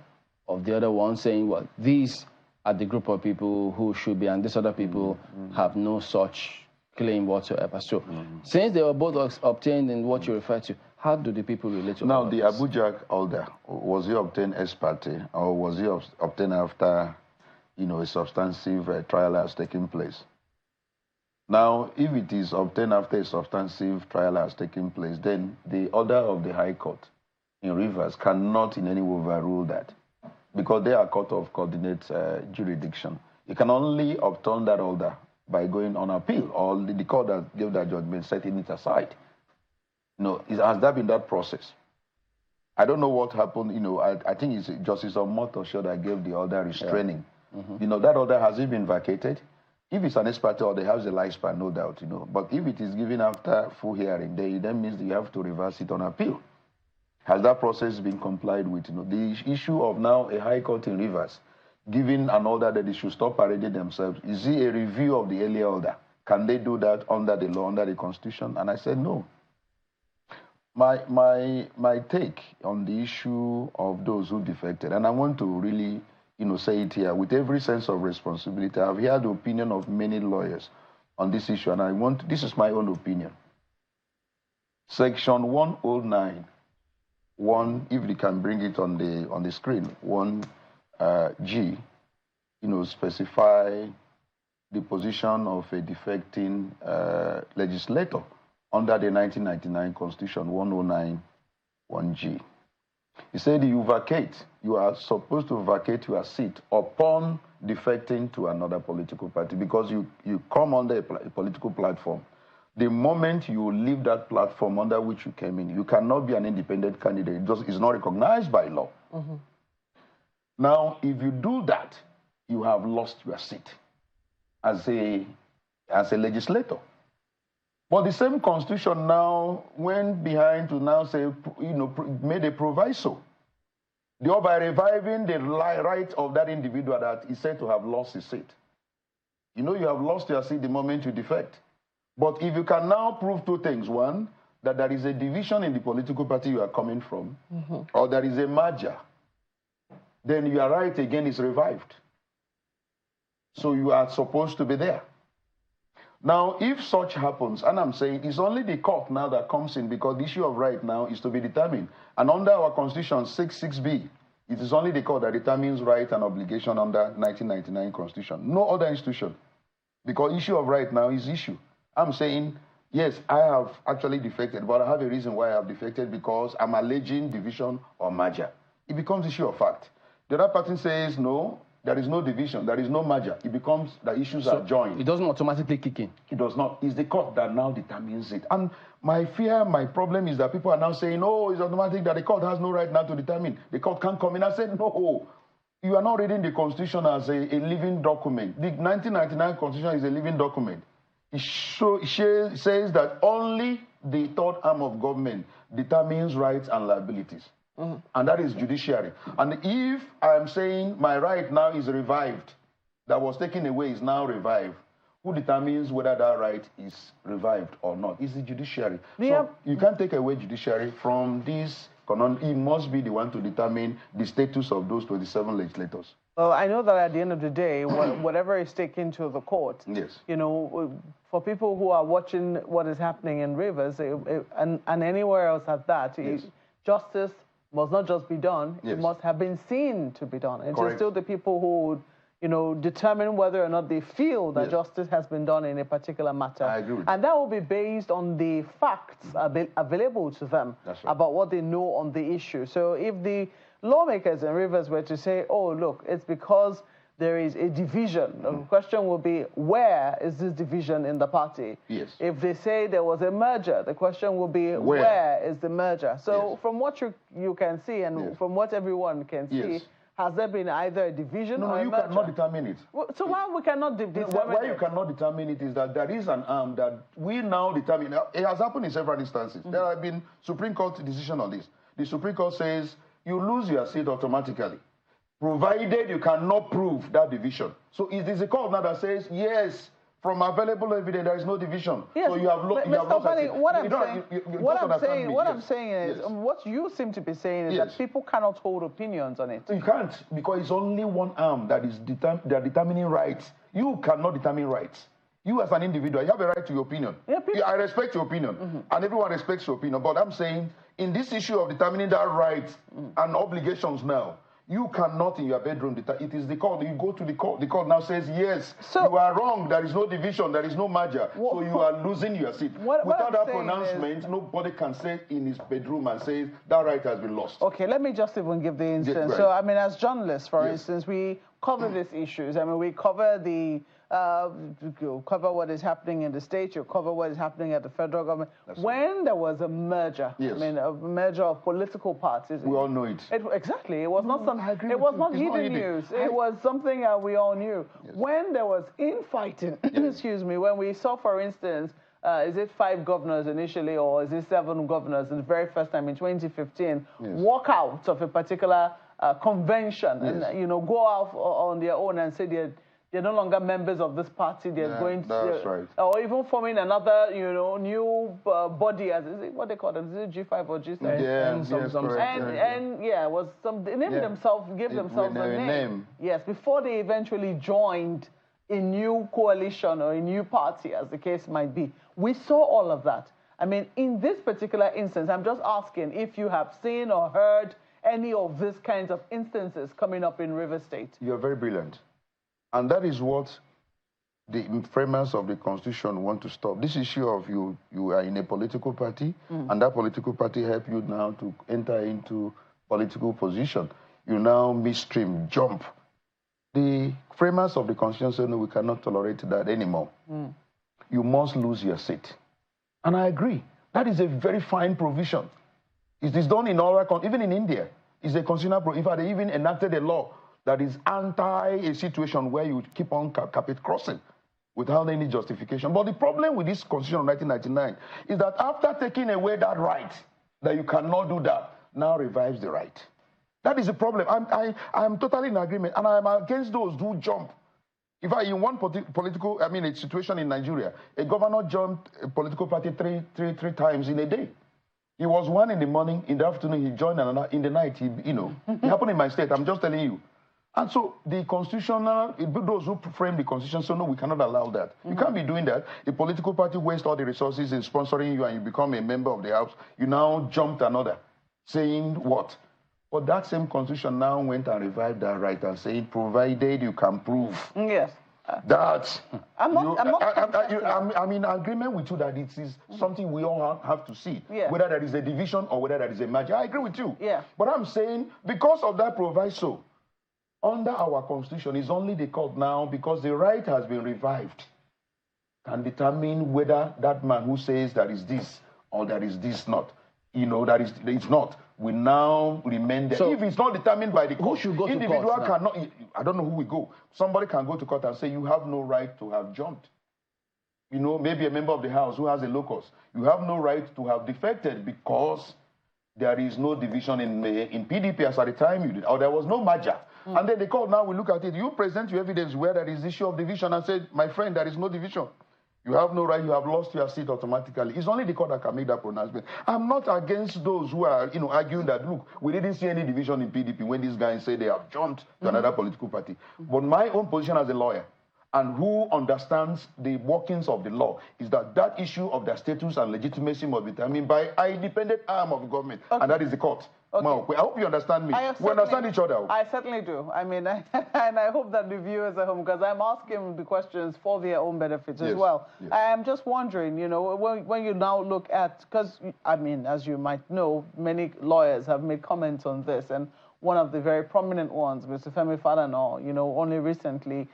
of the other ones, saying, well, these are the group of people who should be, and these other people have no such claim whatsoever. So, since they were both obtained in what you refer to, how do the people relate to now, the Abuja order, was it obtained ex parte, or was it obtained after, a substantive trial has taken place? Now, if it is obtained after a substantive trial has taken place, then the order of the High Court in Rivers cannot in any way overrule that, because they are court of coordinate jurisdiction. You can only obtain that order by going on appeal, or the court that gave that judgment setting it aside. Has that been that process? I don't know what happened. I think it's Justice Omotosho that gave the order restraining. That order, has it been vacated? If it's an ex parte order, it has a lifespan, no doubt, But if it is given after full hearing, then means that you have to reverse it on appeal. Has that process been complied with? The issue of now a High Court in Rivers giving an order that they should stop parading themselves, is it a review of the earlier order? Can they do that under the law, under the Constitution? And I said no. My take on the issue of those who defected, and I want to really say it here with every sense of responsibility. I've heard the opinion of many lawyers on this issue, and this is my own opinion. Section 109, if they can bring it on the screen, 1G, specify the position of a defecting legislator under the 1999 Constitution, 109, 1G. He said you are supposed to vacate your seat upon defecting to another political party, because you come under a political platform. The moment you leave that platform under which you came in, you cannot be an independent candidate. It's not recognized by law. Now, if you do that, you have lost your seat as a legislator. But the same Constitution now went behind to now say, made a proviso. By reviving the right of that individual that is said to have lost his seat. You have lost your seat the moment you defect. But if you can now prove two things. One, that there is a division in the political party you are coming from, or there is a merger, then your right again is revived. So you are supposed to be there. Now, if such happens, and I'm saying it's only the court now that comes in, because the issue of right now is to be determined. And under our Constitution, 6.6b, it is only the court that determines right and obligation under 1999 Constitution. No other institution. Because issue of right now is issue. I'm saying, yes, I have actually defected, but I have a reason why I have defected, because I'm alleging division or merger. It becomes issue of fact. The other person says, no, there is no division, there is no merger. It becomes the issues are joined. It doesn't automatically kick in. It does not. It's the court that now determines it. And my fear, my problem is that people are now saying, oh, it's automatic that the court has no right now to determine. The court can't come in. I said, no. You are not reading the Constitution as a living document. The 1999 Constitution is a living document. It says that only the third arm of government determines rights and liabilities. And that is judiciary. And if I am saying my right now is revived, that was taken away is now revived, who determines whether that right is revived or not? It's the judiciary. So you can't take away judiciary from this. It must be the one to determine the status of those 27 legislators. Well, I know that at the end of the day, whatever is taken to the court, yes, you know, for people who are watching what is happening in Rivers and anywhere else at that, yes, justice must not just be done, yes, it must have been seen to be done. It is still the people who, you know, determine whether or not they feel that, yes, justice has been done in a particular matter. I agree with and that will be based on the facts available to them, that's right, about what they know on the issue. So if the lawmakers in Rivers were to say, oh, look, it's because there is a division, the question will be, where is this division in the party? Yes. If they say there was a merger, the question will be, where is the merger? So, yes, from what you can see and, yes, from what everyone can see, yes, has there been either a division or a merger? No, you cannot determine it. So why we cannot determine it? Why you cannot determine it is that there is an arm that we now determine. It has happened in several instances. There have been Supreme Court decision on this. The Supreme Court says you lose your seat automatically, provided you cannot prove that division. So it is a court now that says, yes, from available evidence, there is no division. Yes, so you have lost a seat. What I'm saying is, yes, what you seem to be saying is, yes, that people cannot hold opinions on it. You can't, because it's only one arm that is determining rights. You cannot determine rights. You as an individual, you have a right to your opinion. Yeah, I respect your opinion, and everyone respects your opinion. But I'm saying, in this issue of determining that rights and obligations now, you cannot in your bedroom. It is the court. You go to the court. The court now says, yes, so you are wrong. There is no division. There is no merger. So you are losing your seat. Without that pronouncement, nobody can say in his bedroom and say that right has been lost. Okay, let me just even give the instance. Yes, right. So, I mean, as journalists, for, yes, instance, we cover these issues. I mean, we cover the... you cover what is happening in the state, you cover what is happening at the federal government. That's when right. There was a merger, yes, I mean, a merger of political parties. We all know it. Exactly. It was not some. It was not hidden news. It was something we all knew. Yes. When there was infighting, yes, excuse me, when we saw, for instance, is it 5 governors initially, or is it 7 governors in the very first time in 2015, yes, walk out of a particular convention, yes, and, you know, go out on their own and say they're no longer members of this party. They're going to, right, or even forming another, you know, new body. As is it what they call them? Is it G5 or G7? Yeah, was some they named themselves, gave themselves a name. Yes, before they eventually joined a new coalition or a new party, as the case might be. We saw all of that. I mean, in this particular instance, I'm just asking if you have seen or heard any of these kinds of instances coming up in River State. You're very brilliant. And that is what the framers of the Constitution want to stop. This issue of you are in a political party, and that political party help you now to enter into political position. You now midstream jump. The framers of the Constitution say, no, we cannot tolerate that anymore. You must lose your seat. And I agree. That is a very fine provision. It is done in all countries, even in India. It's a constitutional provision. In fact, they even enacted a law that is anti a situation where you keep on carpet crossing without any justification. But the problem with this Constitution of 1999 is that after taking away that right, that you cannot do that, now revives the right. That is the problem. I'm totally in agreement, and I'm against those who jump. In fact, in one a situation in Nigeria, a governor jumped a political party three times in a day. He was one in the morning, in the afternoon he joined another, in the night, it happened in my state, I'm just telling you. And so the constitutional, those who frame the Constitution say, no, we cannot allow that. You can't be doing that. A political party wastes all the resources in sponsoring you and you become a member of the House. You now jumped another, saying what? But that same Constitution now went and revived that right and saying, provided you can prove that. I'm in agreement with you that it is something we all have to see, whether there is a division or whether there is a merger. I agree with you. Yeah. But I'm saying, because of that proviso, Under our constitution, it's only the court now, because the right has been revived, can determine whether that man who says there is this or there is this not, that it's not, will now remain there. So if it's not determined by the court, who should go individual to court cannot, I don't know who will go. Somebody can go to court and say, you have no right to have jumped. Maybe a member of the House who has a locus. You have no right to have defected because there is no division in PDP as at the time you did, or there was no merger. And then the court now will look at it. You present your evidence where there is issue of division and say, my friend, there is no division. You have no right, you have lost your seat automatically. It's only the court that can make that pronouncement. I'm not against those who are, arguing that, look, we didn't see any division in PDP when these guys say they have jumped to another political party. But my own position as a lawyer, and who understands the workings of the law, is that issue of their status and legitimacy must be determined by an independent arm of the government, and that is the court. Okay. I hope you understand me. We understand each other. I certainly do. I mean, and I hope that the viewers at home, because I'm asking the questions for their own benefit as well. Yes. I am just wondering, when you now look at, because, I mean, as you might know, many lawyers have made comments on this, and one of the very prominent ones, Mr. Femi Falana, only recently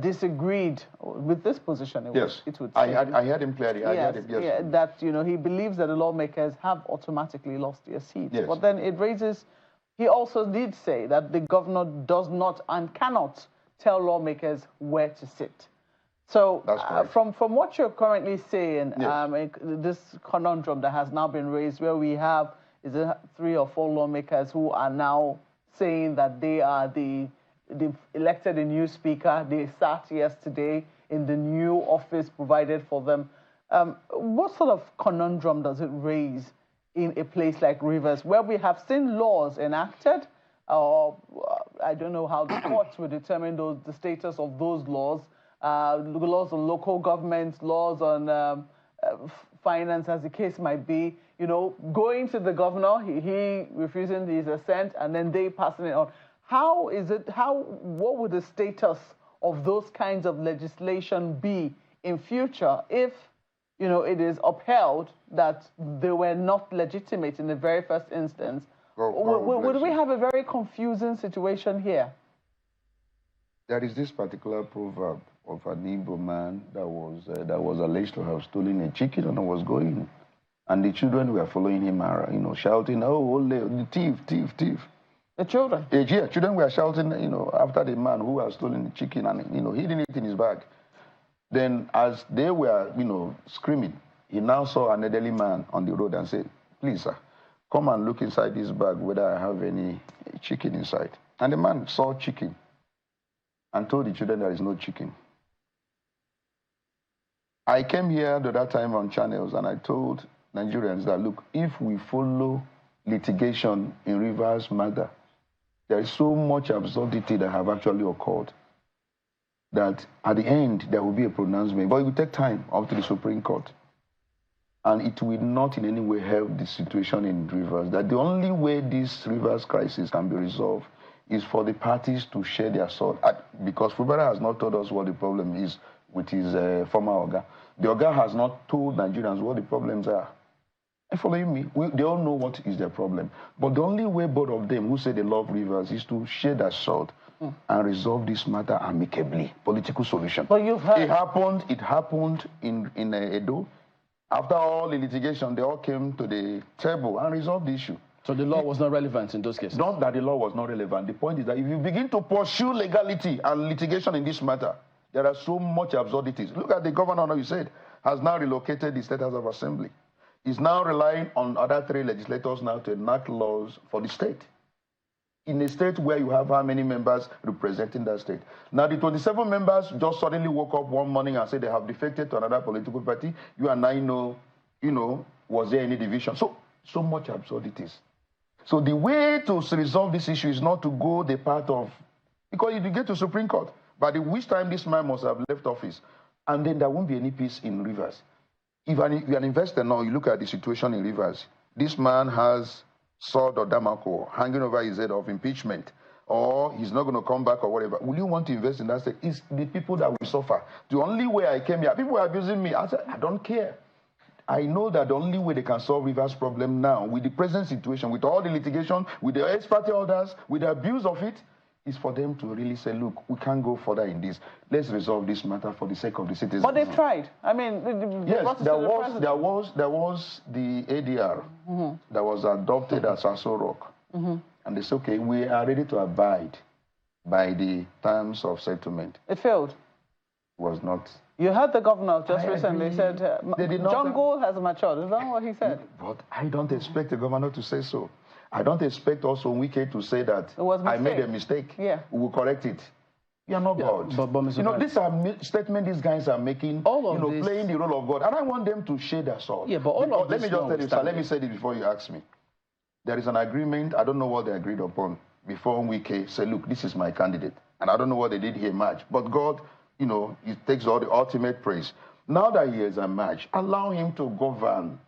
disagreed with this position. It would seem. I heard him clearly. Yes, I heard him, yes. Yeah, that he believes that the lawmakers have automatically lost their seats. Yes. But then it raises. He also did say that the governor does not and cannot tell lawmakers where to sit. So from what you're currently saying, yes, this conundrum that has now been raised, where we have 3 or 4 lawmakers who are now saying that they've elected a new speaker. They sat yesterday in the new office provided for them. What sort of conundrum does it raise in a place like Rivers, where we have seen laws enacted? I don't know how the courts will determine the status of those laws. Laws on local governments, laws on finance, as the case might be. Going to the governor, he refusing his assent, and then they passing it on. What would the status of those kinds of legislation be in future if, it is upheld that they were not legitimate in the very first instance? Would we have a very confusing situation here? There is this particular proverb of an Igbo man that was alleged to have stolen a chicken and was going, and the children were following him around, shouting, "Oh, the thief, thief, thief." The children? Yeah, children were shouting, after the man who had stolen the chicken and, hidden it in his bag. Then as they were, screaming, he now saw an elderly man on the road and said, "Please, sir, come and look inside this bag whether I have any chicken inside." And the man saw chicken and told the children there is no chicken. I came here at that time on channels and I told Nigerians that, look, if we follow litigation in Rivers matter, there is so much absurdity that have actually occurred that at the end there will be a pronouncement, but it will take time up to the Supreme Court. And it will not in any way help the situation in Rivers. That the only way this Rivers crisis can be resolved is for the parties to share their sword. Because Fubara has not told us what the problem is with his former Oga. The Oga has not told Nigerians what the problems are. And following me, they all know what is their problem. But the only way both of them who say they love Rivers is to share their sword and resolve this matter amicably. Political solution. But you've heard... It happened in Edo. After all the litigation, they all came to the table and resolved the issue. So the law was not relevant in those cases? Not that the law was not relevant. The point is that if you begin to pursue legality and litigation in this matter, there are so much absurdities. Look at the governor, you said, has now relocated the State House of Assembly. Is now relying on other 3 legislators now to enact laws for the state. In a state where you have how many members representing that state? Now the 27 members just suddenly woke up one morning and said they have defected to another political party. You and I know, was there any division? So much absurdities. So the way to resolve this issue is not to go the path of, because if you get to Supreme Court, by which time this man must have left office, and then there won't be any peace in Rivers. If you're an investor now, you look at the situation in Rivers. This man has sword or Damako hanging over his head of impeachment, or he's not going to come back or whatever. Will you want to invest in that state? It's the people that will suffer. The only way I came here, people are abusing me. I said, I don't care. I know that the only way they can solve Rivers' problem now, with the present situation, with all the litigation, with the ex parte orders, with the abuse of it, is for them to really say, look, we can't go further in this. Let's resolve this matter for the sake of the citizens. But they've tried. I mean, yes, there was the ADR that was adopted as Aso Rock. And they said, okay, we are ready to abide by the terms of settlement. It failed. It was not. You heard the governor just recently said, jungle has matured. Is that what he said? But I don't expect the governor to say so. I don't expect also Wike to say that I made a mistake. Yeah. We will correct it. You are not God. But you know, these are statements these guys are making, playing the role of God. And I want them to share their sword. Yeah, but all of let this me just tell you, sir, let me say it before you ask me. There is an agreement, I don't know what they agreed upon, before Wike said, look, this is my candidate. And I don't know what they did here much. But God, you know, he takes all the ultimate praise. Now that he has emerged, allow him to govern.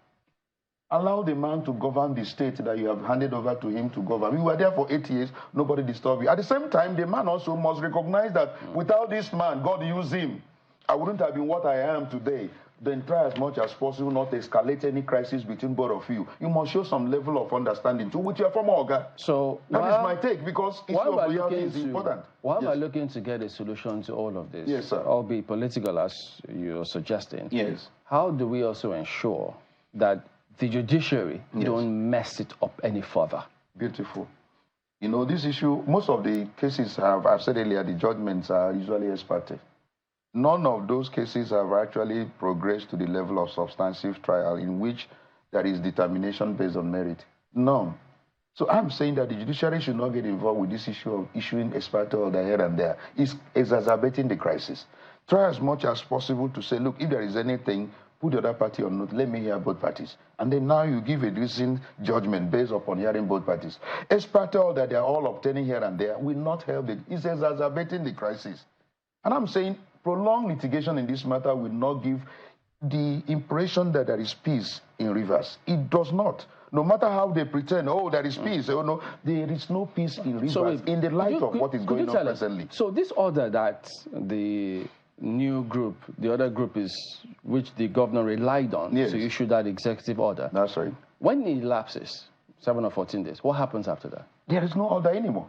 Allow the man to govern the state that you have handed over to him to govern. We were there for 8 years, nobody disturbed you. At the same time, the man also must recognize that without this man, God used him. I wouldn't have been what I am today. Then try as much as possible not to escalate any crisis between both of you. You must show some level of understanding too with your former Oga. So that is my take, because issue of loyalty is important. Why am I looking to get a solution to all of this? Yes, sir. Albeit political, as you're suggesting. Yes. How do we also ensure that the judiciary don't mess it up any further? Beautiful. You know, this issue, most of the cases I've said earlier, the judgments are usually ex parte. None of those cases have actually progressed to the level of substantive trial in which there is determination based on merit. None. So I'm saying that the judiciary should not get involved with this issue of issuing ex parte order here and there. It's exacerbating the crisis. Try as much as possible to say, look, if there is anything, put the other party on note, let me hear both parties. And then now you give a decent judgment based upon hearing both parties. Ex parte order they are all obtaining here and there will not help it. It's exacerbating the crisis. And I'm saying prolonged litigation in this matter will not give the impression that there is peace in Rivers. It does not. No matter how they pretend, oh, there is peace. Oh, no, there is no peace in Rivers in the light of what is going on presently. So this order that the new group, the other group is, which the governor relied on to issue that executive order. That's right. When it lapses, 7 or 14 days, what happens after that? There is no order anymore.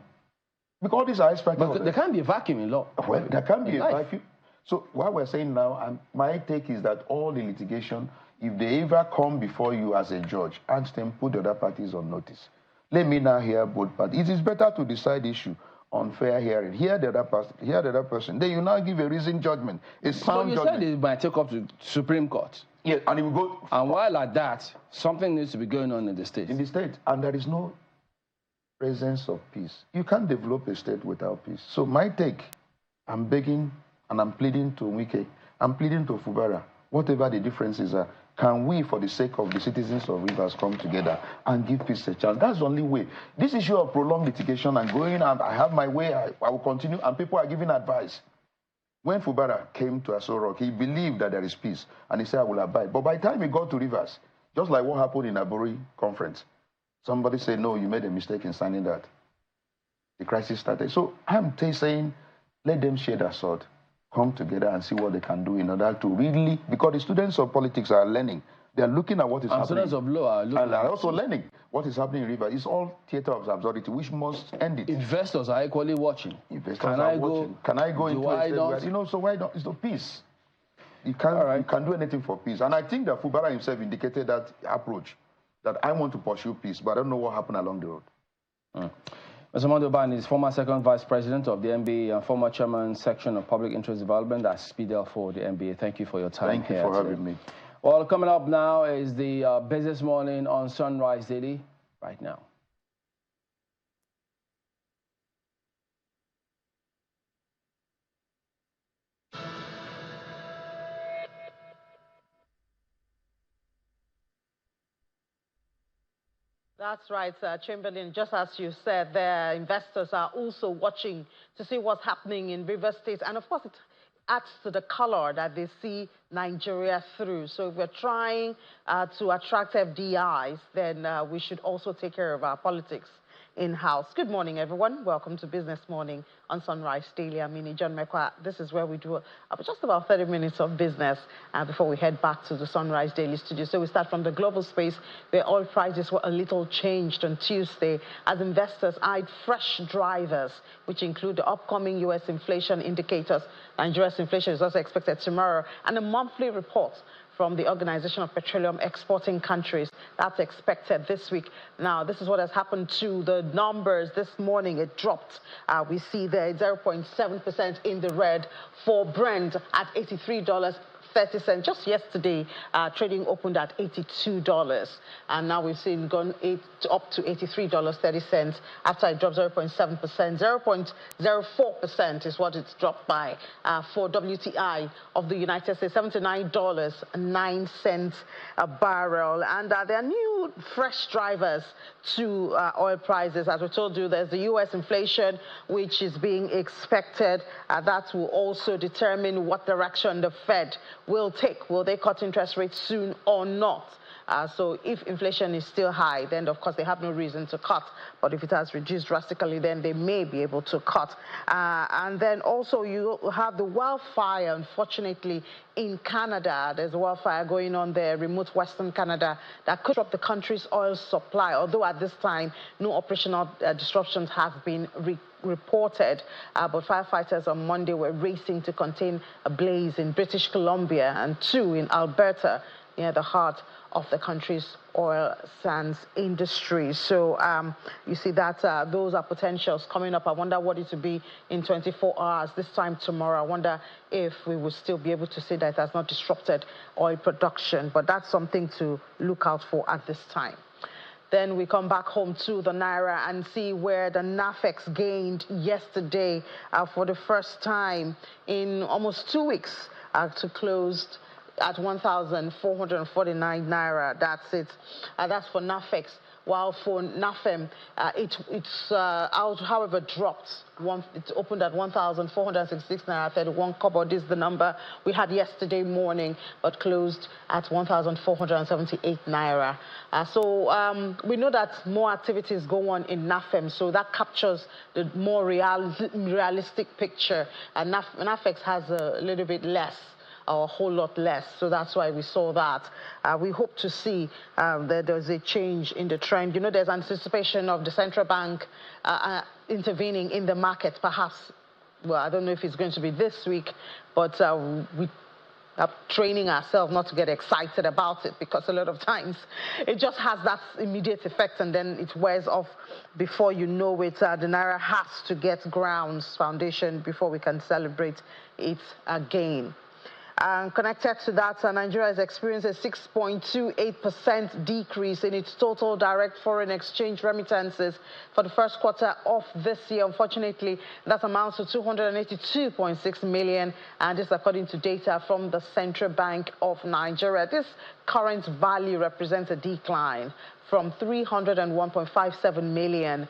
Because these are but there can't be a vacuum in law. Well, there can't be a vacuum. So what we're saying now, my take is that all the litigation, if they ever come before you as a judge, ask them, put the other parties on notice. Let me now hear both parties. It is better to decide issue on fair hearing. Hear the other person. Then you now give a reasoned judgment, a sound judgment. So you said it might take up to Supreme Court. Yeah, and it will go. And while at that, something needs to be going on in the state. In the state, and there is no presence of peace. You can't develop a state without peace. So my take, I'm begging and I'm pleading to Wike, I'm pleading to Fubara, whatever the differences are, can we, for the sake of the citizens of Rivers, come together and give peace a chance? That's the only way. This issue of prolonged litigation and going, and I have my way, I will continue, and people are giving advice. When Fubara came to Aso Rock, he believed that there is peace, and he said, I will abide. But by the time he got to Rivers, just like what happened in Aburi conference, somebody said, no, you made a mistake in signing that. The crisis started. So I'm saying, let them share their sword, come together and see what they can do in order to really, because the students of politics are learning. They are looking at what is happening. Students of law are looking and are also learning what is happening in Rivers. It's all theater of absurdity, which must end it. Investors are equally watching. Investors are watching. Can I go into a state where, you know, so why don't, it's the peace. You can't do anything for peace. And I think that Fubara himself indicated that approach, that I want to pursue peace, but I don't know what happened along the road. Mr. Monday Ubani is former second vice president of the NBA and former chairman section of public interest development at Speedel for the NBA. Thank you for your time. Thank you for having me. Well, coming up now is the Business Morning on Sunrise Daily right now. That's right, Chamberlain. Just as you said, the investors are also watching to see what's happening in Rivers State. And of course, it adds to the color that they see Nigeria through. So if we're trying to attract FDIs, then we should also take care of our politics in-house. Good morning, everyone. Welcome to Business Morning on Sunrise Daily. I'm John Mekwa. This is where we do just about 30 minutes of business before we head back to the Sunrise Daily studio. So we start from the global space, where oil prices were a little changed on Tuesday as investors eyed fresh drivers, which include the upcoming U.S. inflation indicators. Nigeria's inflation is also expected tomorrow, and a monthly report from the Organization of Petroleum Exporting Countries. That's expected this week. Now, this is what has happened to the numbers this morning. It dropped. We see there 0.7% in the red for Brent at $83.30. Just yesterday, trading opened at $82, and now we've seen gone up to $83.30 after it dropped 0.7%. 0.04% is what it's dropped by for WTI of the United States, $79.09 a barrel. And there are new fresh drivers to oil prices. As we told you, there's the U.S. inflation, which is being expected. That will also determine what direction the Fed will take. Will they cut interest rates soon or not? So if inflation is still high, then of course they have no reason to cut. But if it has reduced drastically, then they may be able to cut. And then also you have the wildfire, unfortunately, in Canada. There's a wildfire going on there, remote Western Canada, that could drop the country's oil supply. Although at this time, no operational disruptions have been reported, but firefighters on Monday were racing to contain a blaze in British Columbia and 2 in Alberta, near the heart of the country's oil sands industry. So you see that those are potentials coming up. I wonder what it will be in 24 hours. This time tomorrow, I wonder if we will still be able to say that it has not disrupted oil production. But that's something to look out for at this time. Then we come back home to the Naira and see where the NAFEX gained yesterday for the first time in almost 2 weeks to close at 1,449 Naira. That's it. That's for NAFEX. While for NAFEM, it's however, dropped. It opened at 1,466 Naira 31 kobo. This is the number we had yesterday morning, but closed at 1,478 Naira. So we know that more activities go on in NAFEM, so that captures the more realistic picture. And NAFEX has a little bit less, or a whole lot less, so that's why we saw that. We hope to see that there's a change in the trend. You know, there's anticipation of the central bank intervening in the market, perhaps. Well, I don't know if it's going to be this week, but we are training ourselves not to get excited about it, because a lot of times it just has that immediate effect and then it wears off before you know it. The Naira has to get grounds, foundation, before we can celebrate it again. Connected to that, Nigeria has experienced a 6.28% decrease in its total direct foreign exchange remittances for the first quarter of this year. Unfortunately, that amounts to 282.6 million, and this according to data from the Central Bank of Nigeria. This current value represents a decline from 301.57 million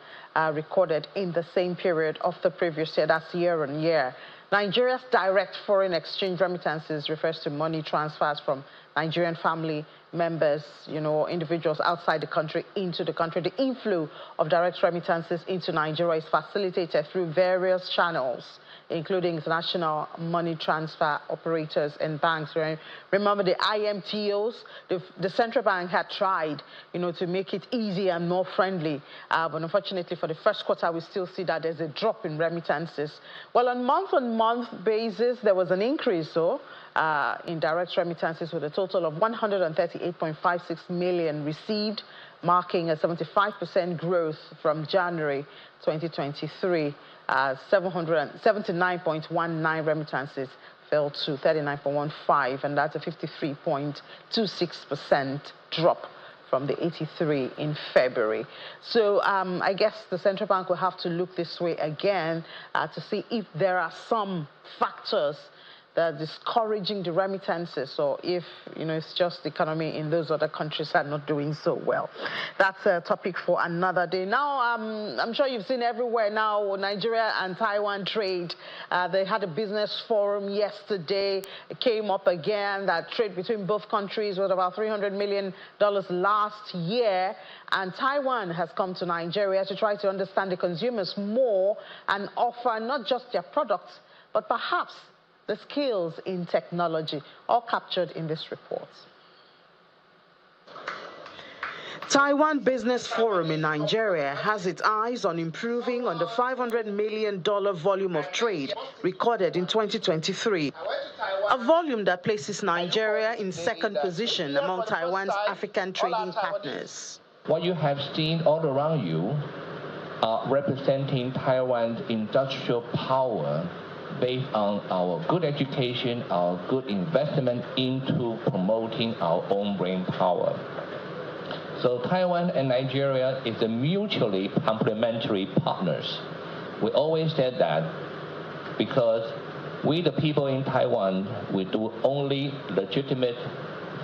recorded in the same period of the previous year. That's year on year. Nigeria's direct foreign exchange remittances refers to money transfers from Nigerian family members, you know, individuals outside the country into the country. The inflow of direct remittances into Nigeria is facilitated through various channels, including international money transfer operators and banks. Remember the IMTOs? The central bank had tried, you know, to make it easy and more friendly. But unfortunately, for the first quarter, we still see that there's a drop in remittances. Well, on month-on-month basis, there was an increase, in direct remittances with a total of 138.56 million received, marking a 75% growth from January 2023. 779.19 remittances fell to 39.15, and that's a 53.26% drop from the 83 in February. So I guess the central bank will have to look this way again to see if there are some factors they're discouraging the remittances, or if, it's just the economy in those other countries are not doing so well. That's a topic for another day. Now, I'm sure you've seen everywhere now, Nigeria and Taiwan trade. They had a business forum yesterday. It came up again that trade between both countries was about $300 million last year. And Taiwan has come to Nigeria to try to understand the consumers more and offer not just their products, but perhaps the skills in technology, all captured in this report. Taiwan Business Forum in Nigeria has its eyes on improving on the $500 million volume of trade recorded in 2023, a volume that places Nigeria in second position among Taiwan's African trading partners. What you have seen all around you are representing Taiwan's industrial power based on our good education, our good investment into promoting our own brain power. So Taiwan and Nigeria is a mutually complementary partners. We always said that because we, the people in Taiwan, we do only legitimate,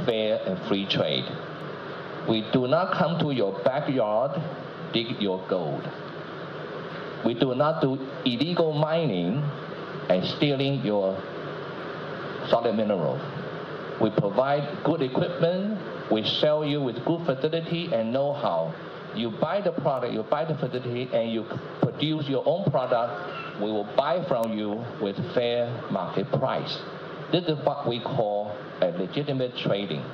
fair, and free trade. We do not come to your backyard, dig your gold. We do not do illegal mining and stealing your solid minerals. We provide good equipment. We sell you with good facility and know-how. You buy the product, you buy the facility, and you produce your own product. We will buy from you with fair market price. This is what we call a legitimate trading.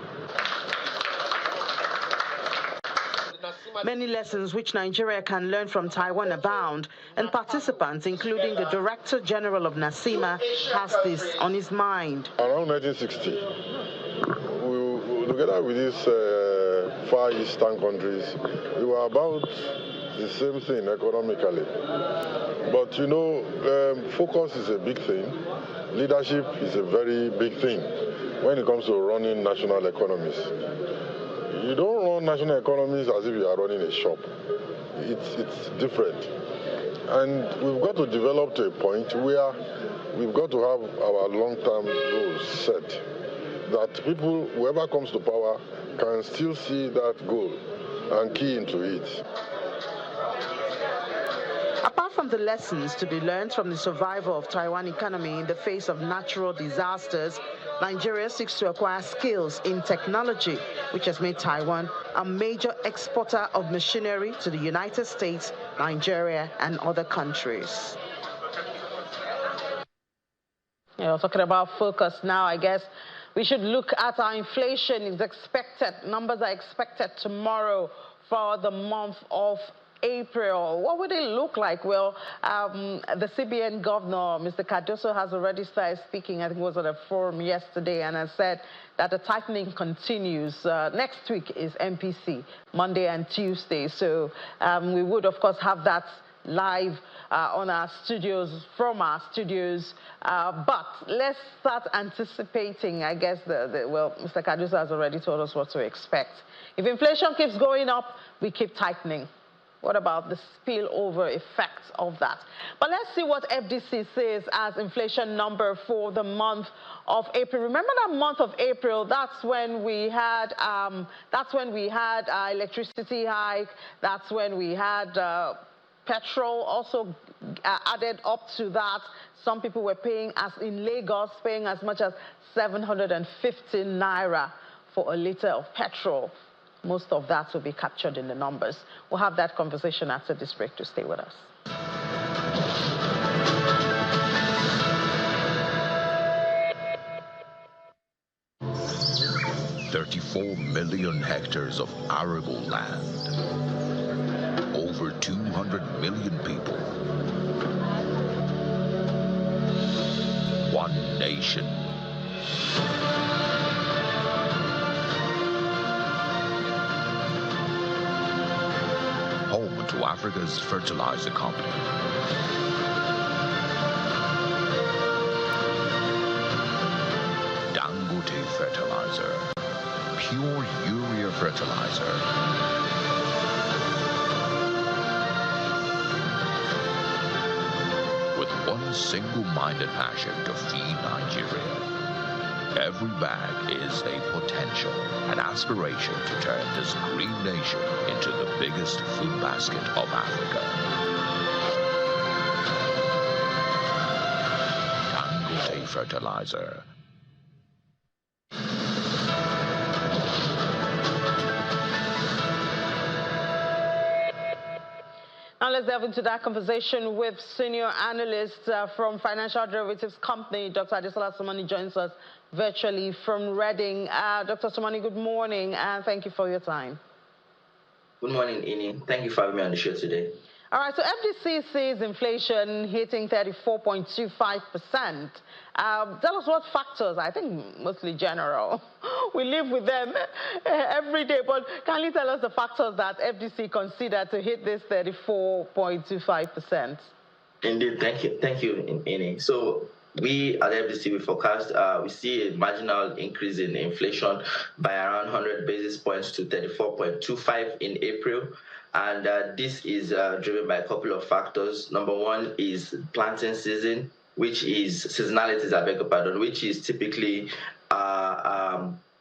Many lessons which Nigeria can learn from Taiwan abound, and participants, including the Director General of NASIMA, has this on his mind. Around 1960, together with these Far Eastern countries, we were about the same thing economically. But focus is a big thing. Leadership is a very big thing when it comes to running national economies. You don't run national economies as if you are running a shop. It's different. And we've got to develop to a point where we've got to have our long-term goals set, that people, whoever comes to power, can still see that goal and key into it. Apart from the lessons to be learned from the survival of Taiwan economy in the face of natural disasters, Nigeria seeks to acquire skills in technology, which has made Taiwan a major exporter of machinery to the United States, Nigeria, and other countries. Talking about focus now, I guess we should look at our inflation. Is expected, numbers are expected tomorrow for the month of April. What would it look like? Well, the CBN governor, Mr. Cardoso, has already started speaking. I think it was at a forum yesterday, and has said that the tightening continues. Next week is MPC, Monday and Tuesday. So we would, of course, have that live on our studios, from our studios. But let's start anticipating, I guess, well, Mr. Cardoso has already told us what to expect. If inflation keeps going up, we keep tightening. What about the spillover effects of that? But let's see what FDC says as inflation number for the month of April. Remember that month of April? That's when we had electricity hike. That's when we had petrol also added up to that. Some people were paying, as in Lagos, paying as much as 750 naira for a liter of petrol. Most of that will be captured in the numbers. We'll have that conversation after this break. To stay with us. $34 million hectares of arable land. Over 200 million people. One nation. Home to Africa's fertilizer company. Dangote fertilizer. Pure urea fertilizer. With 1 one single-minded passion to feed Nigeria. Every bag is a potential, an aspiration to turn this green nation into the biggest food basket of Africa. Dangote Fertilizer. Now let's delve into that conversation with senior analyst from financial derivatives company, Dr. Adesola Somani joins us virtually from Reading. Dr. Somani, good morning and thank you for your time. Good morning, Ini. Thank you for having me on the show today. All right, so FDC sees inflation hitting 34.25%. Tell us what factors, I think mostly general, we live with them every day, but can you tell us the factors that FDC consider to hit this 34.25%? Indeed, thank you, Ini. So we at FDC, we forecast, we see a marginal increase in inflation by around 100 basis points to 34.25 in April. And this is driven by a couple of factors. Number one is planting season, which is seasonalities, I beg your pardon, which is typically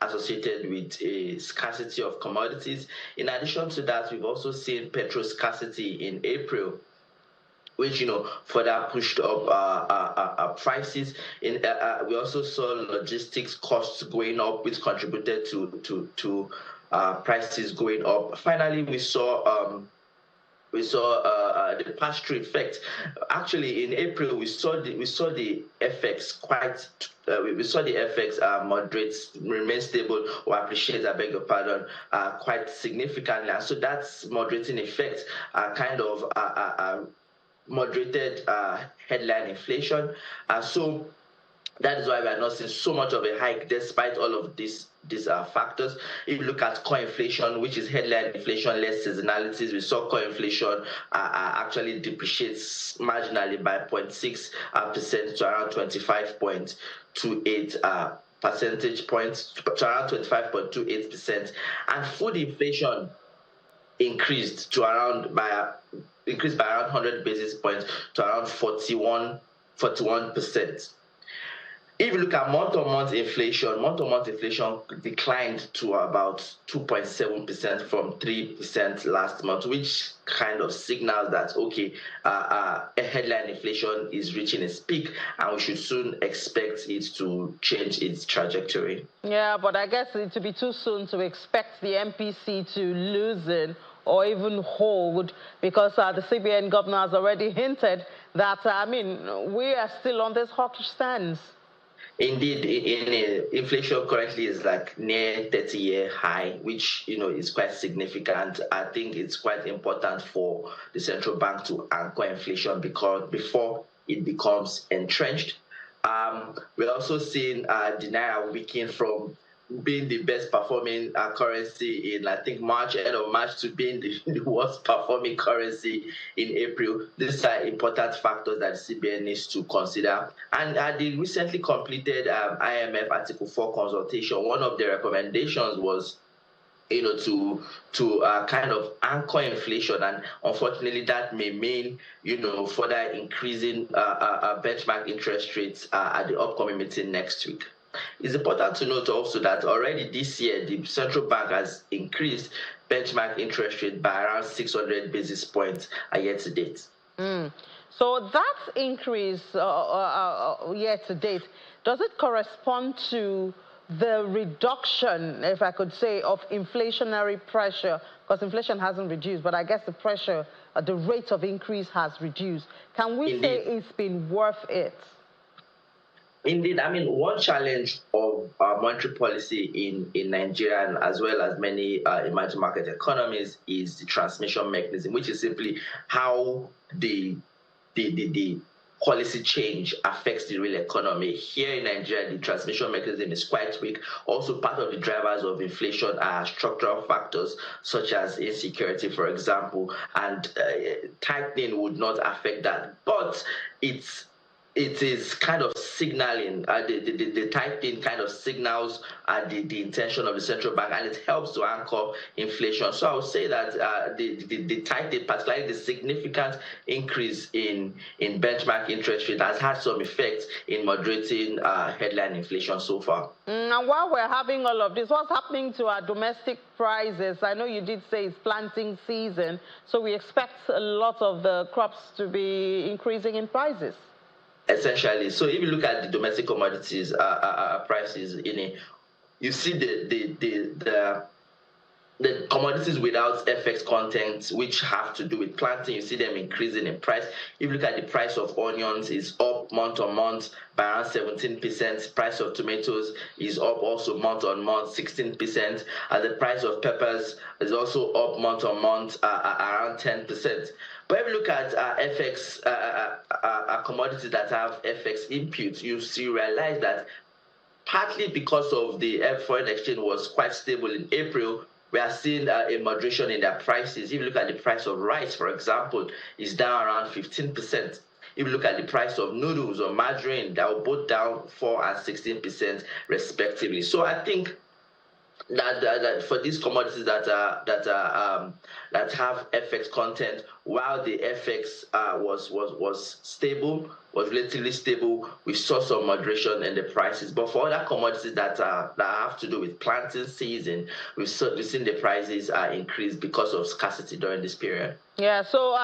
associated with a scarcity of commodities. In addition to that, we've also seen petrol scarcity in April, which further pushed up prices. We also saw logistics costs going up, which contributed to prices going up. Finally, we saw the pass-through effect. Actually, in April, we saw the effects moderate, remain stable, or appreciate, I beg your pardon, quite significantly. And so that's moderating effect kind of moderated headline inflation. So that is why we are not seeing so much of a hike despite all of these factors. If you look at core inflation, which is headline inflation less seasonalities, we saw core inflation actually depreciates marginally by 0.6% to around 25.28 percentage points, to around 25.28%. And food inflation increased by around 100 basis points to around 41%. If you look at month-on-month inflation declined to about 2.7% from 3% last month, which kind of signals that, okay, a headline inflation is reaching its peak and we should soon expect it to change its trajectory. Yeah, but I guess it would be too soon to expect the MPC to loosen or even hold, because the CBN governor has already hinted that, we are still on this hawkish stance. Indeed, inflation currently is like near 30-year high, which is quite significant. I think it's quite important for the central bank to anchor inflation before it becomes entrenched. We're also seeing the Naira weaken from being the best performing currency in, I think, end of March, to being the worst performing currency in April. These are important factors that the CBN needs to consider. And the recently completed IMF Article 4 consultation, one of the recommendations was to kind of anchor inflation, and unfortunately that may mean further increasing benchmark interest rates at the upcoming meeting next week. It's important to note also that already this year, the central bank has increased benchmark interest rate by around 600 basis points year to date. So that increase year to date, does it correspond to the reduction, if I could say, of inflationary pressure? Because inflation hasn't reduced, but I guess the pressure, the rate of increase has reduced. Can we say it's been worth it? Indeed. One challenge of monetary policy in Nigeria, and as well as many emerging market economies, is the transmission mechanism, which is simply how the policy change affects the real economy. Here in Nigeria, the transmission mechanism is quite weak. Also, part of the drivers of inflation are structural factors such as insecurity, for example, and tightening would not affect that. But it is kind of signaling, the tightening kind of signals the intention of the central bank, and it helps to anchor inflation. So I would say that the tightening, particularly the significant increase in benchmark interest rate, has had some effect in moderating headline inflation so far. And while we're having all of this, what's happening to our domestic prices? I know you did say it's planting season, so we expect a lot of the crops to be increasing in prices. Essentially, so if you look at the domestic commodities prices, you see the commodities without FX content, which have to do with planting, you see them increasing in price. If you look at the price of onions, it's up month on month by around 17%. Price of tomatoes is up also month on month, 16%. And the price of peppers is also up month on month, around 10%. But if you look at FX, commodities that have FX inputs, you realize that partly because of the foreign exchange was quite stable in April, we are seeing a moderation in their prices. If you look at the price of rice, for example, it's down around 15%. If you look at the price of noodles or margarine, they are both down 4% and 16% respectively. So I think that for these commodities that have FX content, while the FX was stable, was relatively stable, we saw some moderation in the prices. But for other commodities that have to do with planting season, we've seen the prices increase because of scarcity during this period. Yeah. So,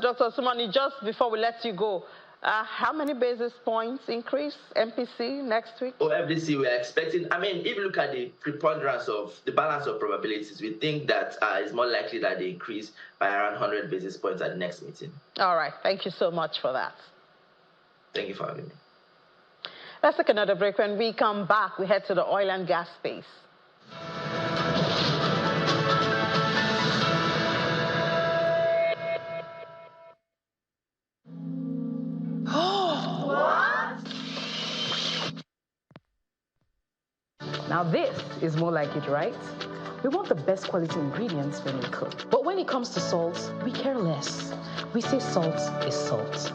Dr. Sumani, just before we let you go, how many basis points increase MPC next week? Oh, MPC, we are expecting. I mean, if you look at the preponderance of the balance of probabilities, we think that it's more likely that they increase by around 100 basis points at the next meeting. All right. Thank you so much for that. Thank you for having me. Let's take another break. When we come back, we head to the oil and gas space. Now this is more like it, right? We want the best quality ingredients when we cook. But when it comes to salt, we care less. We say salt is salt.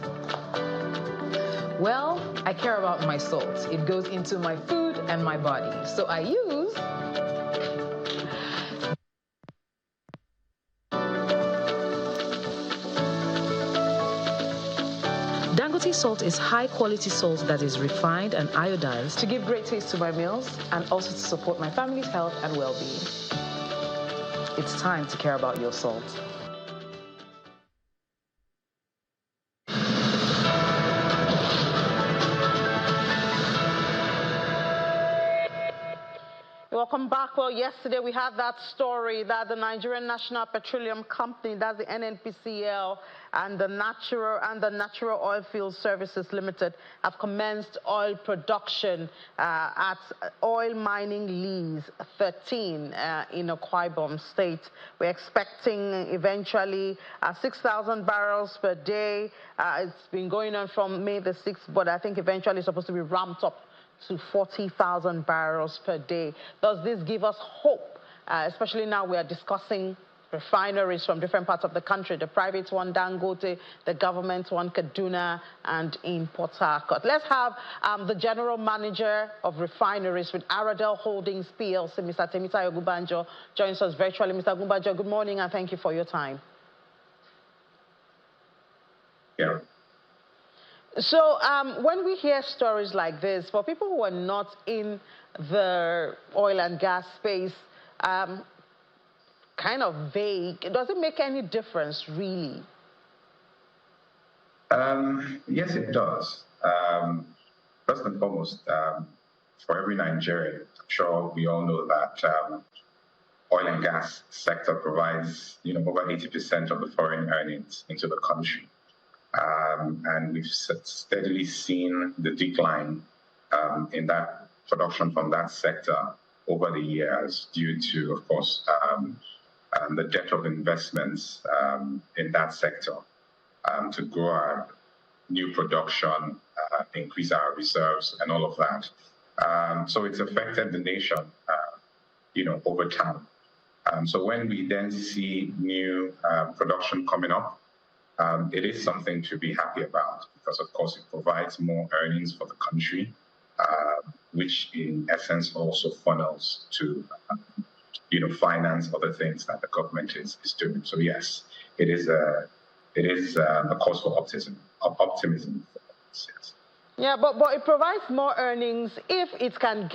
Well, I care about my salt. It goes into my food and my body. So I use Dangote salt is high-quality salt that is refined and iodized to give great taste to my meals and also to support my family's health and well-being. It's time to care about your salt. Welcome back. Well, yesterday we had that story that the Nigerian National Petroleum Company, that's the NNPCL, and the Natural Oil Field Services Limited have commenced oil production at Oil Mining Lease 13 in Akwa Ibom State. We're expecting eventually 6,000 barrels per day. It's been going on from May the 6th, but I think eventually it's supposed to be ramped up to 40,000 barrels per day. Does this give us hope, especially now we are discussing refineries from different parts of the country, the private one, Dangote, the government one, Kaduna, and in Port Harcourt. Let's have the General Manager of Refineries with Aradel Holdings PLC, Mr. Temitayo Ogunbanjo, joins us virtually. Mr. Ogunbanjo, good morning and thank you for your time. Yeah. So when we hear stories like this, for people who are not in the oil and gas space, kind of vague, does it make any difference, really? Yes, it does. First and foremost, for every Nigerian, I'm sure we all know that oil and gas sector provides, over 80% of the foreign earnings into the country. And we've steadily seen the decline in that production from that sector over the years due to, of course, the depth of investments in that sector to grow our new production, increase our reserves, and all of that. So it's affected the nation, over time. So when we then see new production coming up, it is something to be happy about because, of course, it provides more earnings for the country, which in essence also funnels to, finance other things that the government is doing. So yes, it is a cause for optimism. Yes. Yeah, but it provides more earnings if it can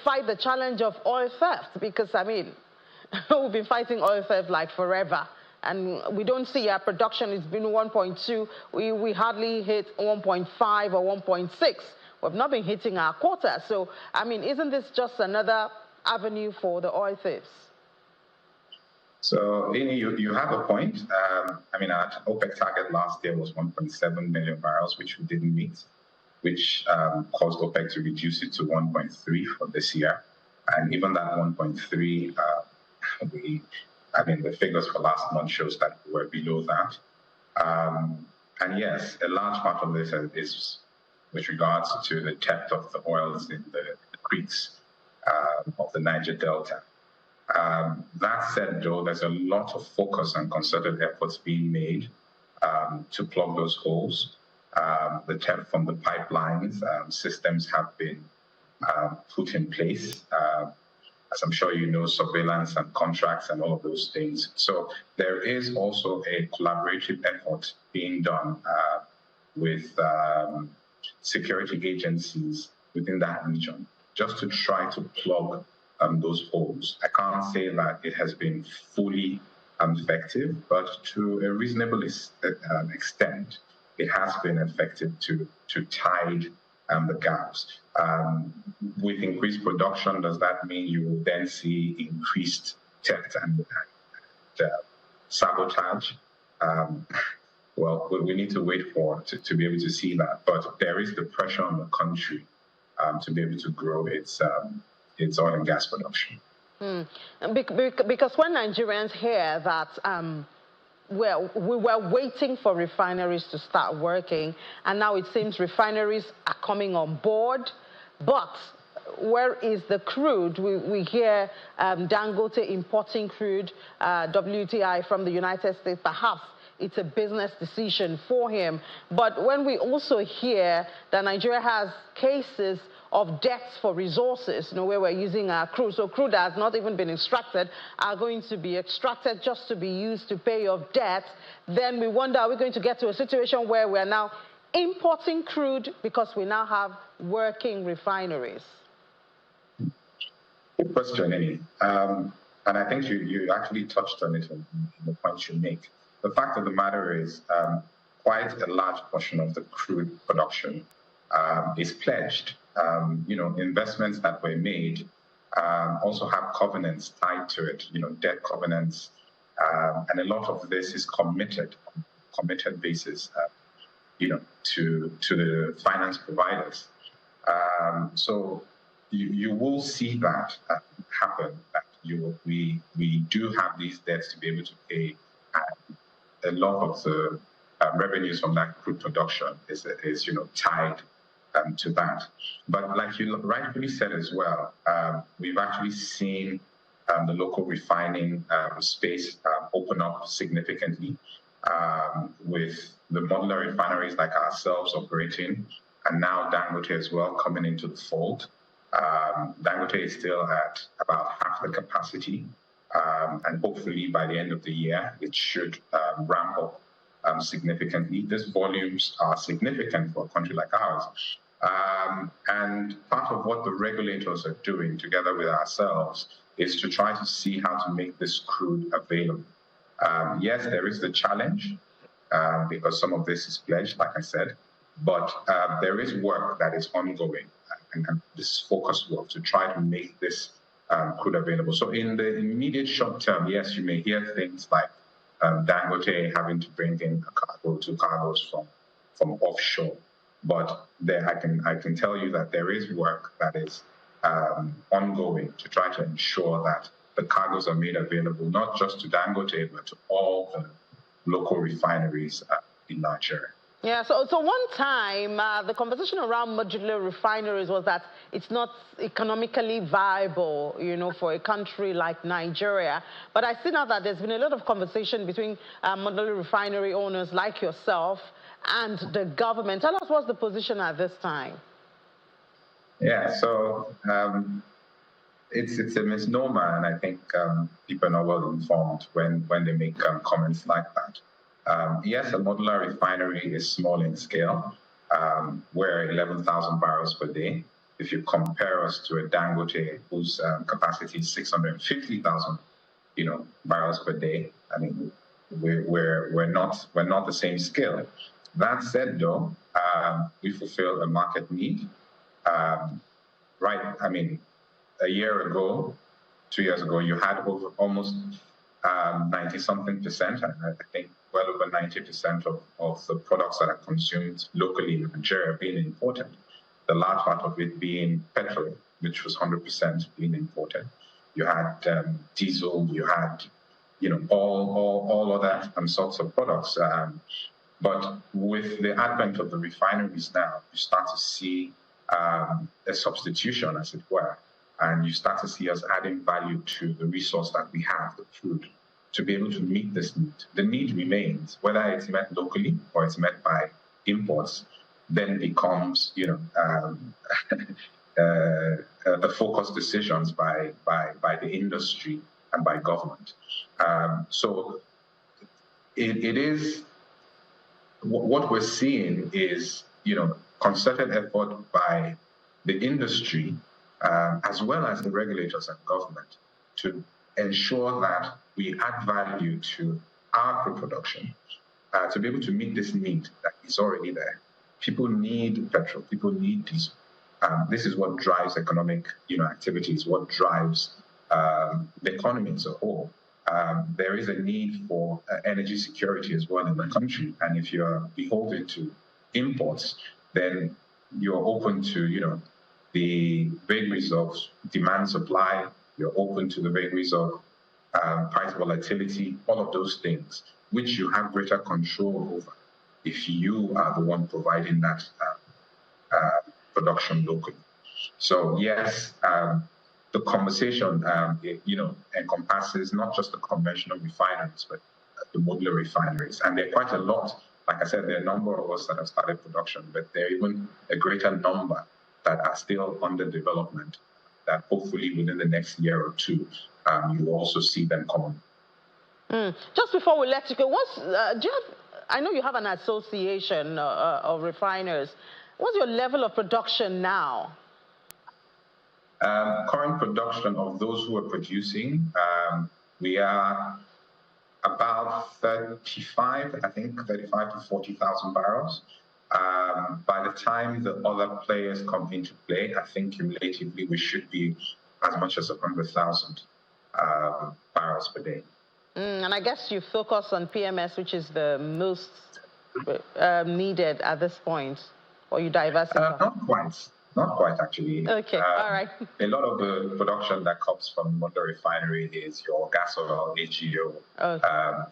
fight the challenge of oil theft, because I mean, we've been fighting oil theft like forever. And we don't see our production. It's been 1.2. We hardly hit 1.5 or 1.6. We've not been hitting our quota. So, I mean, isn't this just another avenue for the oil thieves? So, you have a point. I mean, our OPEC target last year was 1.7 million barrels, which we didn't meet, which caused OPEC to reduce it to 1.3 for this year. And even that 1.3, the figures for last month shows that we were below that. And yes, a large part of this is with regards to the depth of the oils in the creeks of the Niger Delta. That said, though, there's a lot of focus and concerted efforts being made to plug those holes. The depth from the pipelines systems have been put in place. As I'm sure you know, surveillance and contracts and all of those things. So there is also a collaborative effort being done with security agencies within that region, just to try to plug those holes. I can't say that it has been fully effective, but to a reasonable extent, it has been effective to tide the gaps. With increased production, does that mean you will then see increased theft and sabotage? Well, we need to wait to be able to see that. But there is the pressure on the country to be able to grow its oil and gas production. Because when Nigerians hear that well, we were waiting for refineries to start working, and now it seems refineries are coming on board, but where is the crude? We hear Dangote importing crude, WTI from the United States. Perhaps it's a business decision for him. But when we also hear that Nigeria has cases of debts for resources, where we're using our crude. So crude that has not even been extracted are going to be extracted just to be used to pay off debt. Then we wonder, are we going to get to a situation where we're now importing crude because we now have working refineries? Good question, Eni. And I think you actually touched on it in the points you make. The fact of the matter is quite a large portion of the crude production is pledged. Investments that were made also have covenants tied to it, debt covenants, and a lot of this is committed basis, to the finance providers. So you will see that happen. That we do have these debts to be able to pay. A lot of the revenues from that crude production is tied to that. But like you rightfully said as well, we've actually seen the local refining space open up significantly with the modular refineries like ourselves operating, and now Dangote as well coming into the fold. Dangote is still at about half the capacity, and hopefully by the end of the year, it should ramp up significantly. These volumes are significant for a country like ours. And part of what the regulators are doing together with ourselves is to try to see how to make this crude available. Yes, there is the challenge because some of this is pledged, like I said, but there is work that is ongoing and this focused work to try to make this crude available. So in the immediate short term, yes, you may hear things like Dangote having to bring in a cargo, 2 cargoes from offshore. But there, I can tell you that there is work that is ongoing to try to ensure that the cargoes are made available, not just to Dangote, but to all the local refineries in Nigeria. Yeah, so one time, the conversation around modular refineries was that it's not economically viable, you know, for a country like Nigeria. But I see now that there's been a lot of conversation between modular refinery owners like yourself and the government. Tell us what's the position at this time. Yeah, so it's a misnomer, and I think people are not well informed when they make comments like that. Yes, a modular refinery is small in scale. We're 11,000 barrels per day. If you compare us to a Dangote whose capacity is 650,000, barrels per day, I mean, we're not the same scale. That said, though, we fulfill a market need. Right, I mean, a year ago, 2 years ago, you had over almost 90-something%, and I think well over 90% of the products that are consumed locally in Nigeria being imported. The large part of it being petrol, which was 100% being imported. You had diesel, you had, all other sorts of products. But with the advent of the refineries now, you start to see a substitution, as it were, and you start to see us adding value to the resource that we have, the crude, to be able to meet this need. The need remains, whether it's met locally or it's met by imports, then becomes, the focused decisions by the industry and by government. So it is, what we're seeing is, concerted effort by the industry as well as the regulators and government to ensure that we add value to our crude production to be able to meet this need that is already there. People need petrol, people need diesel. This is what drives economic activities, what drives the economy as a whole. There is a need for energy security as well in the country, and if you're beholden to imports, then you're open to the vagaries of demand supply, you're open to the vagaries of price volatility, all of those things, which you have greater control over if you are the one providing that production locally. So yes, the conversation, encompasses not just the conventional refineries, but the modular refineries. And there are quite a lot. Like I said, there are a number of us that have started production, but there are even a greater number that are still under development that hopefully within the next year or two, you will also see them come on. Just before we let you go, I know you have an association of refiners. What's your level of production now? Current production of those who are producing, we are about 35 to 40,000 barrels. By the time the other players come into play, I think cumulatively we should be as much as 100,000 barrels per day. And I guess you focus on PMS, which is the most needed at this point, or you diversify? Not quite actually. Okay, all right. A lot of the production that comes from the refinery is your gas oil, HGO,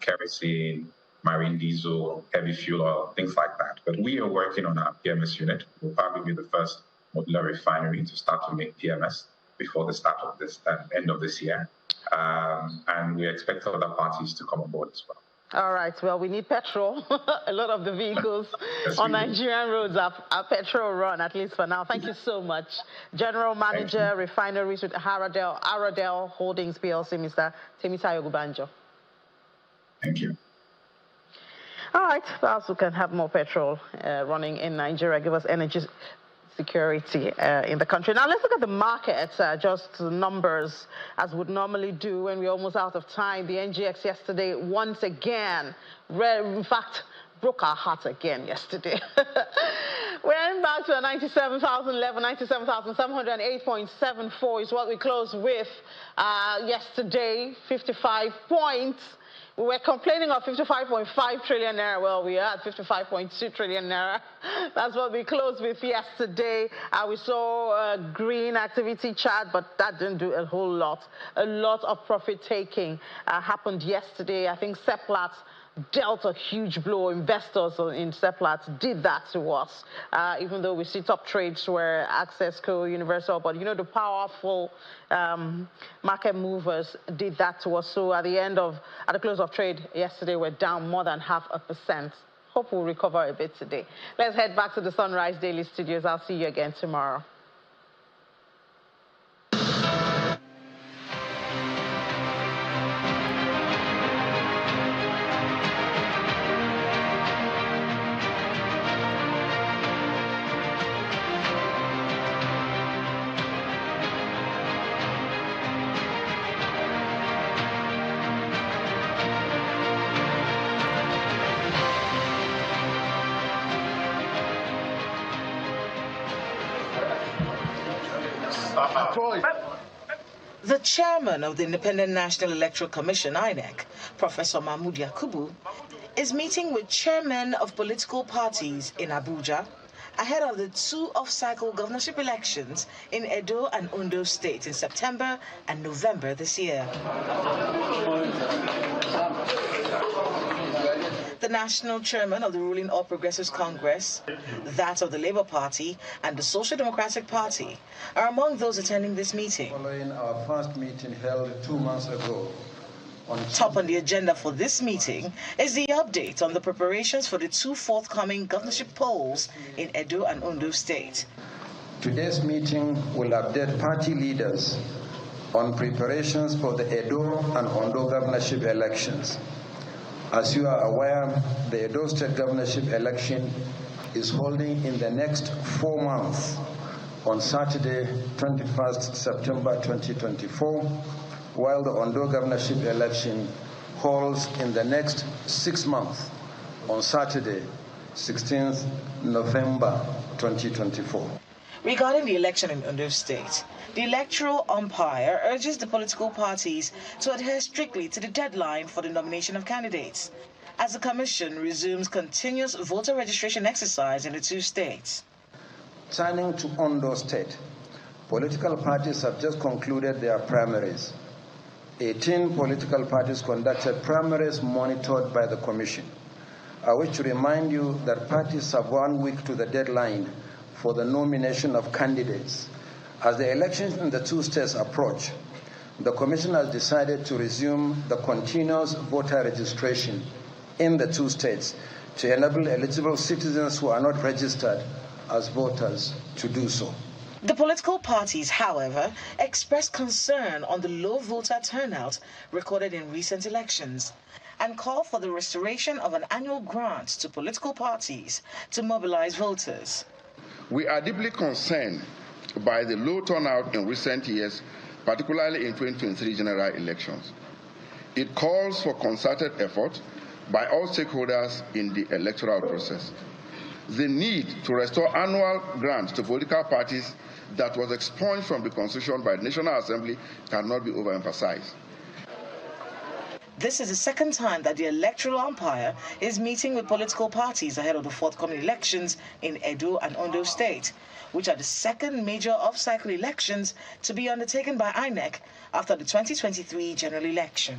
kerosene, marine diesel, heavy fuel oil, things like that. But we are working on our PMS unit. We'll probably be the first modular refinery to start to make PMS before the start of this end of this year. And we expect other parties to come on board as well. All right. Well, we need petrol. A lot of the vehicles on Nigerian roads are petrol run, at least for now. Thank you so much. General Manager, Refineries with Aradel Holdings PLC, Mr. Temitayo Gubanjo. Thank you. All right. Perhaps we can have more petrol running in Nigeria. Give us energy security in the country. Now let's look at the markets, just numbers as would normally do when we're almost out of time. The NGX yesterday once again, in fact, broke our hearts again yesterday. We're back to a 97,000 level, 97,708.74 is what we closed with yesterday, 55 points. We were complaining of 55.5 trillion naira. Well, we are at 55.2 trillion naira. That's what we closed with yesterday. We saw a green activity chart, but that didn't do a whole lot. A lot of profit taking happened yesterday. I think Seplat dealt a huge blow. Investors in Seplat did that to us, even though we see top trades were Accessco, Universal, but you know, the powerful market movers did that to us. So at the close of trade yesterday, we're down more than 0.5%. Hope we'll recover a bit today. Let's head back to the Sunrise Daily Studios. I'll see you again tomorrow. The chairman of the Independent National Electoral Commission, INEC, Professor Mahmood Yakubu, is meeting with chairmen of political parties in Abuja ahead of the 2 off-cycle governorship elections in Edo and Ondo states in September and November this year. The national chairman of the ruling All Progressives Congress, that of the Labour Party, and the Social Democratic Party are among those attending this meeting. Following our first meeting held 2 months ago. Top on the agenda for this meeting is the update on the preparations for the 2 forthcoming governorship polls in Edo and Ondo State. Today's meeting will update party leaders on preparations for the Edo and Ondo governorship elections. As you are aware, the Edo State governorship election is holding in the next 4 months on Saturday, 21st September 2024, while the Ondo governorship election holds in the next 6 months on Saturday, 16th November 2024. Regarding the election in Ondo State, the electoral umpire urges the political parties to adhere strictly to the deadline for the nomination of candidates, as the commission resumes continuous voter registration exercise in the 2 states. Turning to Ondo State, political parties have just concluded their primaries. 18 political parties conducted primaries monitored by the commission. I wish to remind you that parties have 1 week to the deadline for the nomination of candidates. As the elections in the 2 states approach, the Commission has decided to resume the continuous voter registration in the 2 states to enable eligible citizens who are not registered as voters to do so. The political parties, however, expressed concern on the low voter turnout recorded in recent elections and called for the restoration of an annual grant to political parties to mobilize voters. We are deeply concerned by the low turnout in recent years, particularly in 2023 general elections. It calls for concerted effort by all stakeholders in the electoral process. The need to restore annual grants to political parties that was expunged from the Constitution by the National Assembly cannot be overemphasized. This is the second time that the electoral umpire is meeting with political parties ahead of the forthcoming elections in Edo and Ondo State, which are the second major off-cycle elections to be undertaken by INEC after the 2023 general election.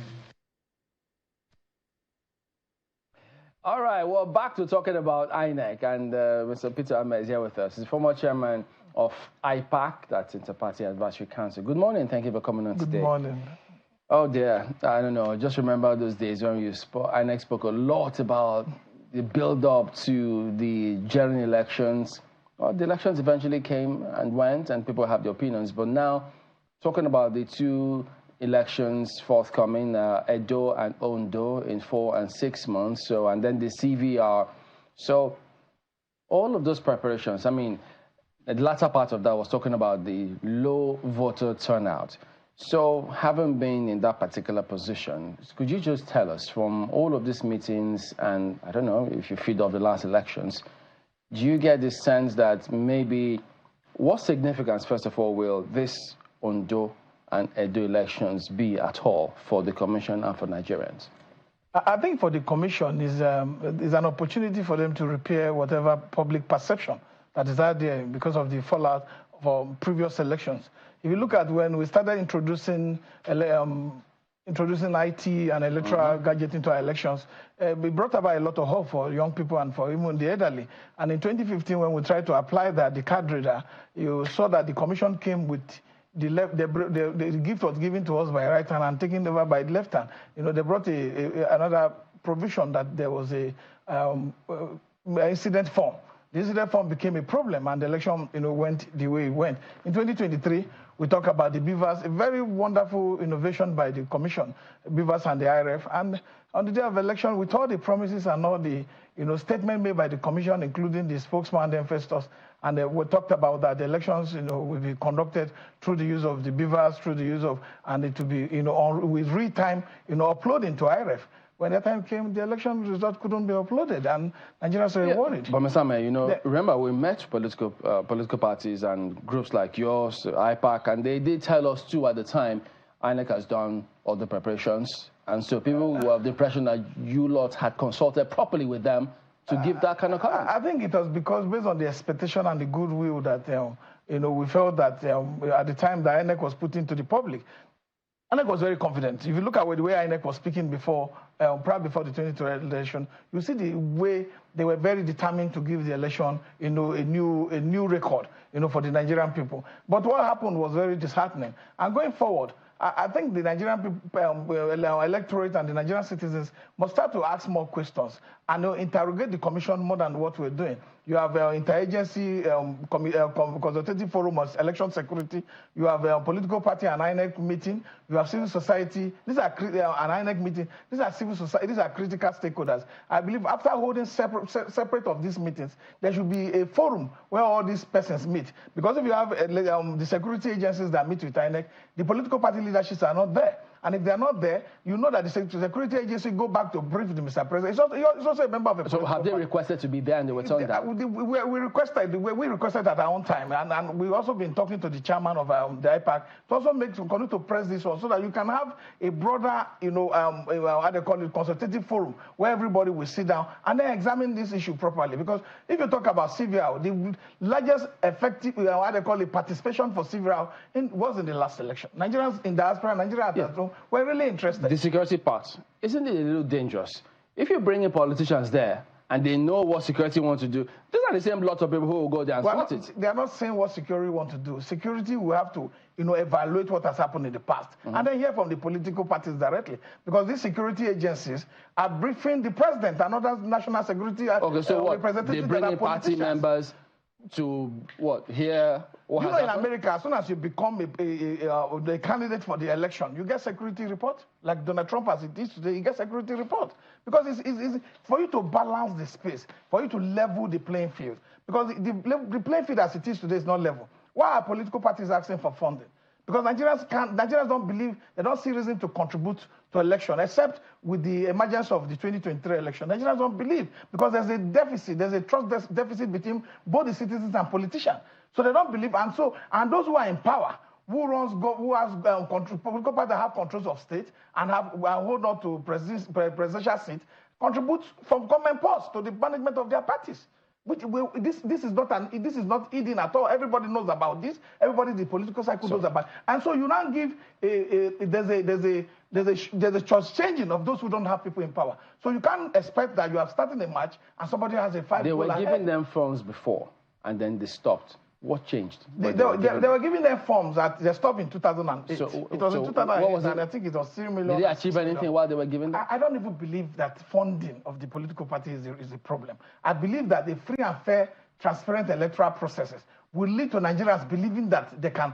All right, well, back to talking about INEC, and Mr. Peter Ahmed is here with us. He's the former chairman of IPAC, that's Inter-Party Advisory Council. Good morning, thank you for coming on today. Good morning. Oh dear, I don't know, just remember those days when INEC spoke a lot about the build-up to the general elections. Well, the elections eventually came and went, and people have their opinions, but now, talking about the 2 elections forthcoming, Edo and Ondo in 4 and 6 months, and then the CVR. So all of those preparations, I mean, the latter part of that was talking about the low voter turnout. So having been in that particular position, could you just tell us from all of these meetings, and I don't know if you feed off the last elections, do you get the sense that maybe what significance, first of all, will this Ondo and Edo elections be at all for the Commission and for Nigerians? I think for the Commission is an opportunity for them to repair whatever public perception that is out there because of the fallout of previous elections. If you look at when we started introducing introducing IT and electoral gadget into our elections, we brought about a lot of hope for young people and for even the elderly. And in 2015, when we tried to apply that, the card reader, you saw that the commission came with the gift was given to us by right hand and taken over by the left hand. You know, they brought another provision that there was a incident form. The incident form became a problem, and the election, you know, went the way it went. In 2023, we talk about the beavers, a very wonderful innovation by the commission, beavers and the IRF. And on the day of election, with all the promises and all the, you know, statement made by the commission, including the spokesman, the Festus, and we talked about that the elections, you know, will be conducted through the use of the beavers, through the use of, and it will be, you know, with real time, you know, uploading to IRF. When that time came, the election result couldn't be uploaded, and Nigerians were worried. But Mr. Mayor, you know, remember we met political parties and groups like yours, IPAC, and they did tell us too at the time, INEC has done all the preparations, and so people were of the impression that you lot had consulted properly with them to give that kind of comment. I think it was because based on the expectation and the goodwill that, you know, we felt that at the time the INEC was put into the public, INEC was very confident. If you look at the way INEC was speaking before, prior before the 2020 election, you see the way they were very determined to give the election, you know, a new record, you know, for the Nigerian people. But what happened was very disheartening. And going forward, I think the Nigerian people, electorate and the Nigerian citizens must start to ask more questions and interrogate the commission more than what we're doing. You have interagency consultative forum on election security. You have a political party and INEC meeting. You have civil society. These are an INEC meeting. These are civil society. These are critical stakeholders. I believe after holding separate of these meetings, there should be a forum where all these persons meet. Because if you have the security agencies that meet with INEC, the political party leaderships are not there. And if they're not there, you know that the security agency go back to brief the Mr. President. It's also a member of a So have they requested to be there and they were turned down? We requested at our own time. And we've also been talking to the chairman of the IPAC to also continue to press this one so that you can have a broader, you know, how they call it, consultative forum where everybody will sit down and then examine this issue properly. Because if you talk about CVR, the largest effective, how they call it, participation for CVR was in the last election. Nigerians in diaspora, Nigeria at home, we're really interested. The security part, isn't it a little dangerous? If you bring in politicians there and they know what security wants to do, these are the same lot of people who will go there and sort it. They are not saying what security want to do. Security will have to, you know, evaluate what has happened in the past and then hear from the political parties directly. Because these security agencies are briefing the president and other national security representatives. They bring in party members to hear what has happened? In America, as soon as you become a candidate for the election, you get security report. Like Donald Trump, as it is today, you get security report. Because it's for you to balance the space, for you to level the playing field. Because the playing field as it is today is not level. Why are political parties asking for funding? Because Nigerians don't believe, they don't see reason to contribute to election, except with the emergence of the 2023 election. Nigerians don't believe, because there's a deficit, there's a trust deficit between both the citizens and politicians. So they don't believe, and those who are in power, who has political parties that have controls of state and hold on to presidential seat, contribute from government posts to the management of their parties. This is not hidden at all. Everybody knows about this. Everybody in the political cycle knows about it. And so you now give there's a choice changing of those who don't have people in power. So you can't expect that you have started a match and somebody has a 5 They were giving them funds before and then they stopped. What changed? They were giving them forms that they stopped in 2008. It was in 2008, and I think it was 3 million. Did they achieve anything while they were giving them? I don't even believe that funding of the political party is a problem. I believe that the free and fair, transparent electoral processes will lead to Nigerians believing that they can,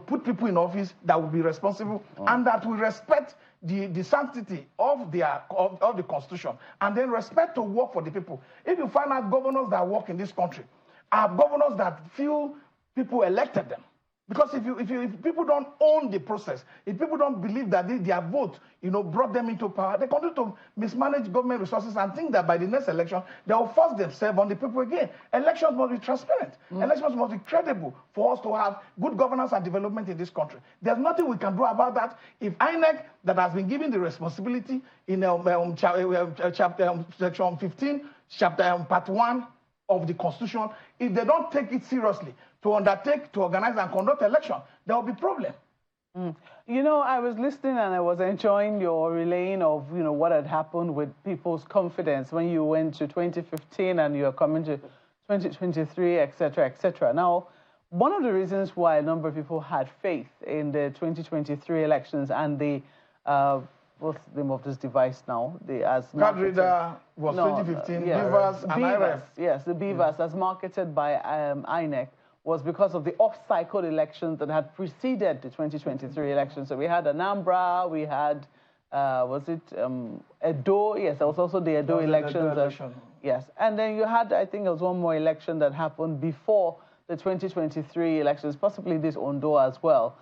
put people in office that will be responsible and that will respect the sanctity of the Constitution, and then respect to work for the people. If you find out governors that work in this country are governors that feel people elected them. Because if people don't own the process, if people don't believe that their vote, brought them into power, they continue to mismanage government resources and think that by the next election, they will force themselves on the people again. Elections must be transparent. Elections must be credible for us to have good governance and development in this country. There's nothing we can do about that. If INEC, that has been given the responsibility in section 15, part 1, of the Constitution, if they don't take it seriously to undertake, to organize and conduct election, there will be problem. You know, I was listening and I was enjoying your relaying of, you know, what had happened with people's confidence when you went to 2015 and you're coming to 2023, etc., etc. Now, one of the reasons why a number of people had faith in the 2023 elections and the, what's the name of this device now? Card reader was 2015, BVAS and IREF. Yes, the BVAS as marketed by INEC was because of the off-cycle elections that had preceded the 2023 elections. So we had Anambra, we had, was it Edo? Yes, there was also the Edo elections. Yes, and then you had, I think there was one more election that happened before the 2023 elections, possibly this Ondo as well,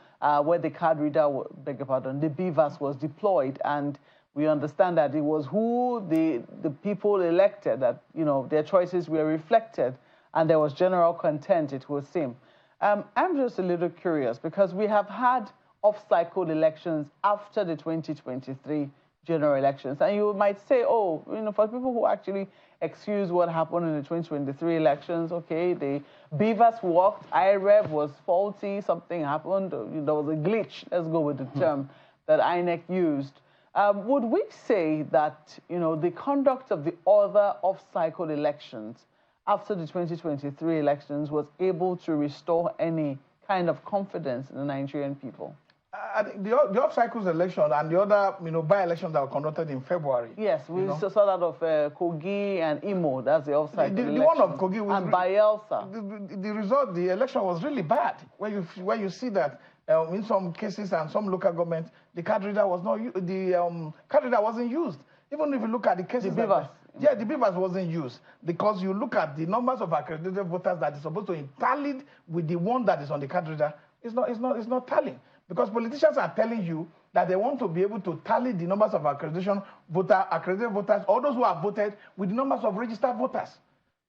where the card reader, beg your pardon, the BVAS was deployed, and we understand that it was who the people elected, that, you know, their choices were reflected, and there was general content, it would seem. I'm just a little curious, because we have had off-cycle elections after the 2023 general elections, and you might say, oh, you know, for people who actually excuse what happened in the 2023 elections, okay, the BVAS worked, IREF was faulty, something happened, there was a glitch, let's go with the term that INEC used. Would we say that, you know, the conduct of the other off-cycle elections after the 2023 elections was able to restore any kind of confidence in the Nigerian people? I think the off-cycles election and the other, you know, by-elections that were conducted in February. Yes, we saw that of Kogi and Imo. That's the off-cycle election. The one of Kogi was and Bayelsa. The result, the election was really bad. Where you see that in some cases and some local governments, the card reader was not the card reader wasn't used. Even if you look at the cases, the BVAS. Yeah, the BVAS wasn't used because you look at the numbers of accredited voters that is supposed to be tallied with the one that is on the card reader. It's not tallying. Because politicians are telling you that they want to be able to tally the numbers of accredited voters, or those who have voted, with the numbers of registered voters.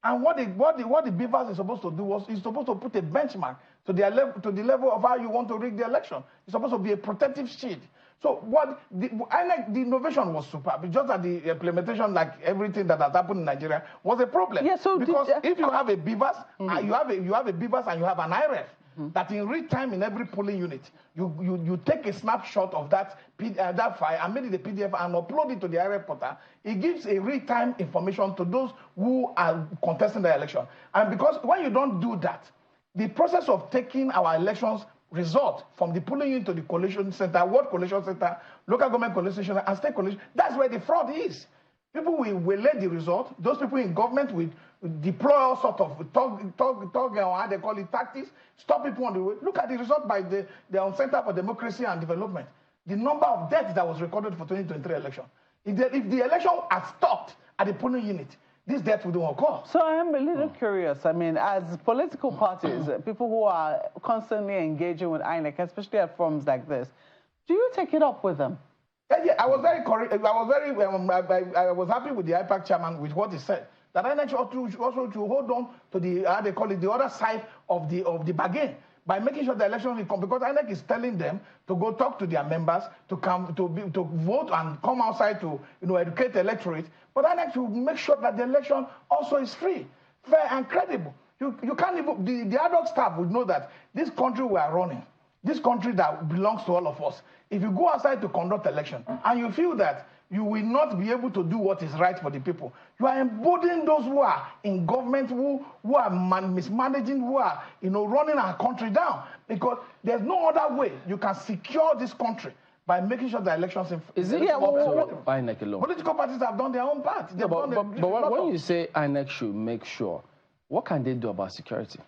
And what the BVAS is supposed to do is supposed to put a benchmark to the level of how you want to rig the election. It's supposed to be a protective shield. So the innovation was superb. Just that the implementation, like everything that has happened in Nigeria, was a problem. Yeah, so because if you have a BVAS, you have a BVAS and you have an IREF, that in real time in every polling unit, you take a snapshot of that file and make it a PDF and upload it to the IREF portal. It gives a real-time information to those who are contesting the election. And because when you don't do that, the process of taking our elections result from the polling unit to the collation center, ward collation center, local government collation center, and state collation, that's where the fraud is. People will relay the result. Those people in government will deploy all sorts of how they call it, tactics, stop people on the way. Look at the result by the Center for Democracy and Development. The number of deaths that was recorded for 2023 election. If the election had stopped at the polling unit, this death would not occur. So I am a little curious. I mean, as political parties, people who are constantly engaging with INEC, especially at forums like this, do you take it up with them? Yeah, I was happy with the IPAC chairman with what he said. That INEC also to hold on to the the other side of the bargain by making sure the election will come, because INEC is telling them to go talk to their members, to come to vote and come outside to educate the electorate. But INEC should make sure that the election also is free, fair, and credible. You can't even the ad hoc staff would know that this country we are running, this country that belongs to all of us. If you go outside to conduct election and you feel that you will not be able to do what is right for the people, you are emboldening those who are in government, who are mismanaging, who are running our country down. Because there's no other way you can secure this country by making sure the elections is it INEC alone? Political parties have done their own part. Yeah, but when you say INEC should make sure, what can they do about security?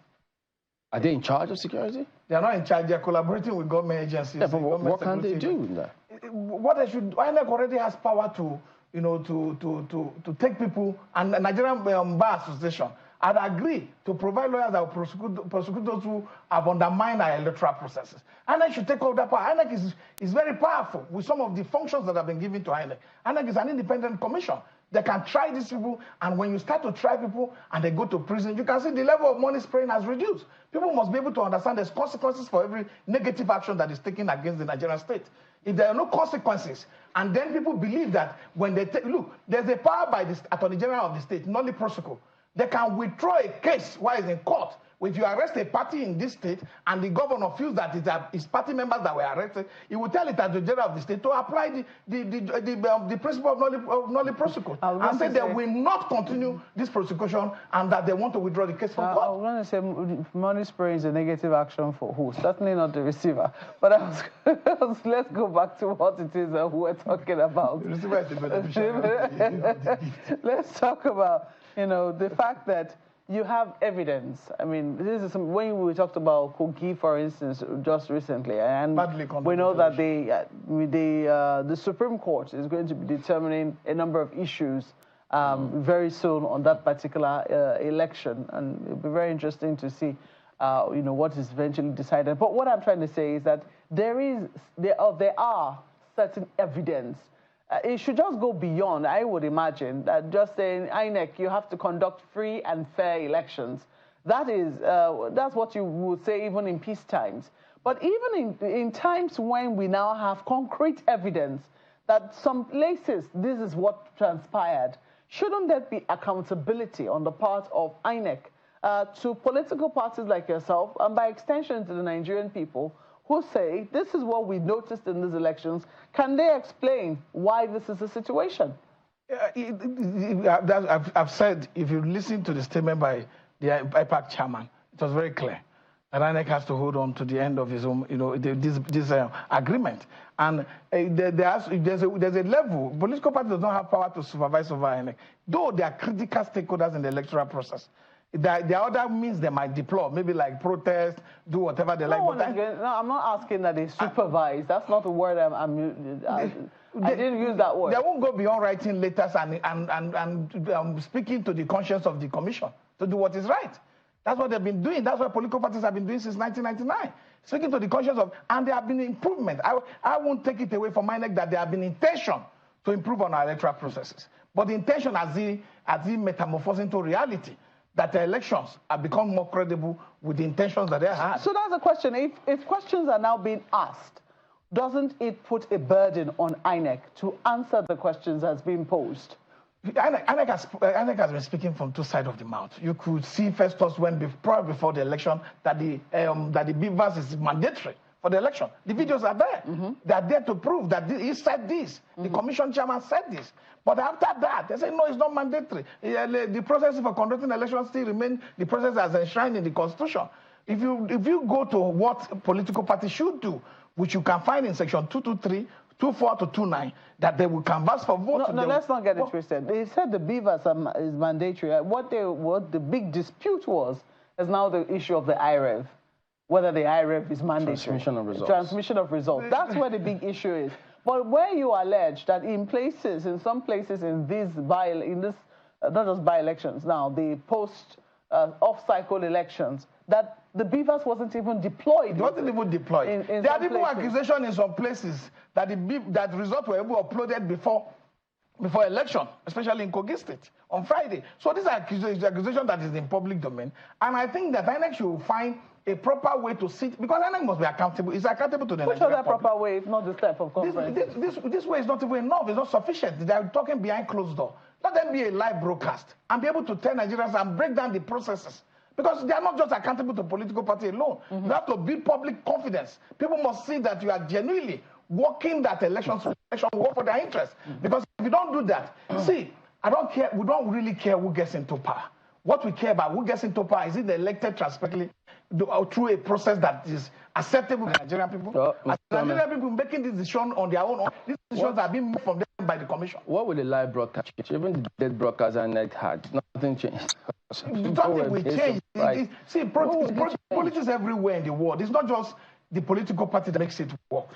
Are they in charge of security? They are not in charge. They are collaborating with government agencies. Yeah, but what can they do with that? What they should, INEC already has power to, to take people, and the Nigerian Bar Association had agreed to provide lawyers that will prosecute those who have undermined our electoral processes. INEC should take over that power. INEC is very powerful with some of the functions that have been given to INEC. INEC is an independent commission. They can try these people, and when you start to try people and they go to prison, you can see the level of money spraying has reduced. People must be able to understand there's consequences for every negative action that is taken against the Nigerian state. If there are no consequences, and then people believe that when they take, look, there's a power by the Attorney General of the state, Nolly Prosecco. They can withdraw a case while it's in court If you arrest a party in this state and the governor feels that it's party members that were arrested, he will tell it as the general of the state to apply the principle of nolli prosequi and say they will not continue this prosecution and that they want to withdraw the case from court. I was going to say money spraying is a negative action for who? Certainly not the receiver. But let's go back to what it is that we're talking about. The receiver is the beneficiary. Let's talk about, the fact that you have evidence. I mean, this is when we talked about Kogi, for instance, just recently, and we know that the Supreme Court is going to be determining a number of issues very soon on that particular election, and it'll be very interesting to see, what is eventually decided. But what I'm trying to say is that there are certain evidence. It should just go beyond, I would imagine, that just saying, INEC, you have to conduct free and fair elections. That's what you would say even in peace times. But even in times when we now have concrete evidence that some places, this is what transpired, shouldn't there be accountability on the part of INEC to political parties like yourself, and by extension to the Nigerian people, who say, this is what we noticed in these elections? Can they explain why this is the situation? I've said, if you listen to the statement by the IPAC chairman, it was very clear that INEC has to hold on to the end of his own, this agreement. And there's a level. Political parties do not have power to supervise over INEC, though they are critical stakeholders in the electoral process. The other means they might deploy, maybe like protest, do whatever they like. No, I'm not asking that they supervise. That's not the word I didn't use that word. They won't go beyond writing letters and speaking to the conscience of the commission to do what is right. That's what they've been doing. That's what political parties have been doing since 1999. Speaking to the conscience of, and there have been improvements. I won't take it away from INEC that there have been intention to improve on our electoral processes. But the intention has metamorphosed into reality, that the elections have become more credible with the intentions that they had. So that's the question. If questions are now being asked, doesn't it put a burden on INEC to answer the questions that's being posed? INEC has been speaking from two sides of the mouth. You could see Festus probably before the election that the BVAS is mandatory for the election. The videos are there. They are there to prove that he said this. The commission chairman said this. But after that, they say, no, it's not mandatory. The process for conducting elections still remains the process as enshrined in the Constitution. If you go to what political parties should do, which you can find in section 223, 24 to 29, that they will canvass for votes. No, let's not get it twisted. They said the BVAS is mandatory. What the big dispute was is now the issue of the IREV. Whether the IREV is mandatory. Transmission of results. Transmission of results. That's where the big issue is. But where you allege that in some places in not just by-elections now, the off-cycle elections, that the BVAS wasn't even deployed. It wasn't even deployed. There are even accusations in some places that that results were even uploaded before election, especially in Kogi State on Friday. So this is accusation that is in public domain. And I think that INEC should find a proper way to sit, because INEC must be accountable. It's accountable to the Nigerian public. Which other proper way, if not this type of conference? This way is not even enough. It's not sufficient. They are talking behind closed door. Let them be a live broadcast and be able to tell Nigerians and break down the processes. Because they are not just accountable to political party alone. You have to build public confidence. People must see that you are genuinely working that election work for their interest. Because if you don't do that, see, I don't care. We don't really care who gets into power. What we care about, who gets into power, is it elected transparently through a process that is acceptable to Nigerian people? Nigerian people making this decision on their own. These decisions are being moved from them by the commission. What will the live broadcast change? Even the dead broadcast INEC had, nothing changed. Nothing will change. See, politics everywhere in the world. It's not just the political party that makes it work.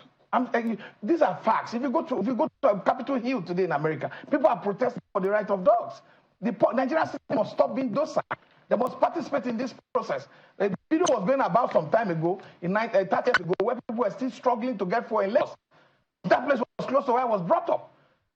These are facts. If you go to Capitol Hill today in America, people are protesting for the right of dogs. The Nigerian system must stop being docile. They must participate in this process. The video was going about some time ago, 30 years ago, where people were still struggling to get fuel in Lagos. That place was close to where I was brought up.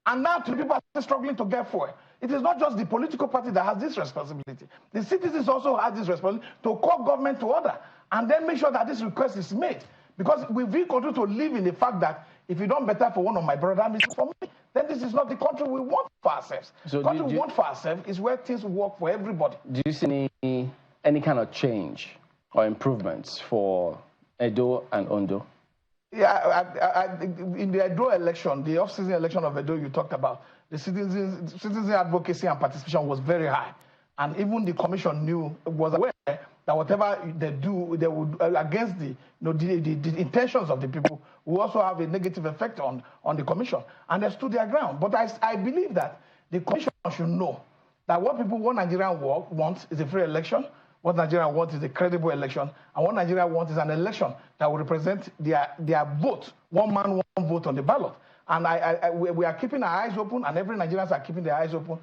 And now people are still struggling to get fuel. It is not just the political party that has this responsibility. The citizens also have this responsibility to call government to order and then make sure that this request is made. Because we will continue to live in the fact that if you don't better for one of my brothers, it's for me, then this is not the country we want for ourselves. The country we want for ourselves is where things work for everybody. Do you see any kind of change or improvements for Edo and Ondo? Yeah, in the Edo election, the off-season election of Edo you talked about, the citizen advocacy and participation was very high. And even the commission was aware that whatever they do, they would, against the intentions of the people, will also have a negative effect on the commission. And they stood their ground. But I believe that the commission should know that what people want Nigeria want is a free election. What Nigeria wants is a credible election. And what Nigeria wants is an election that will represent their vote, one man, one vote on the ballot. And we are keeping our eyes open, and every Nigerians are keeping their eyes open.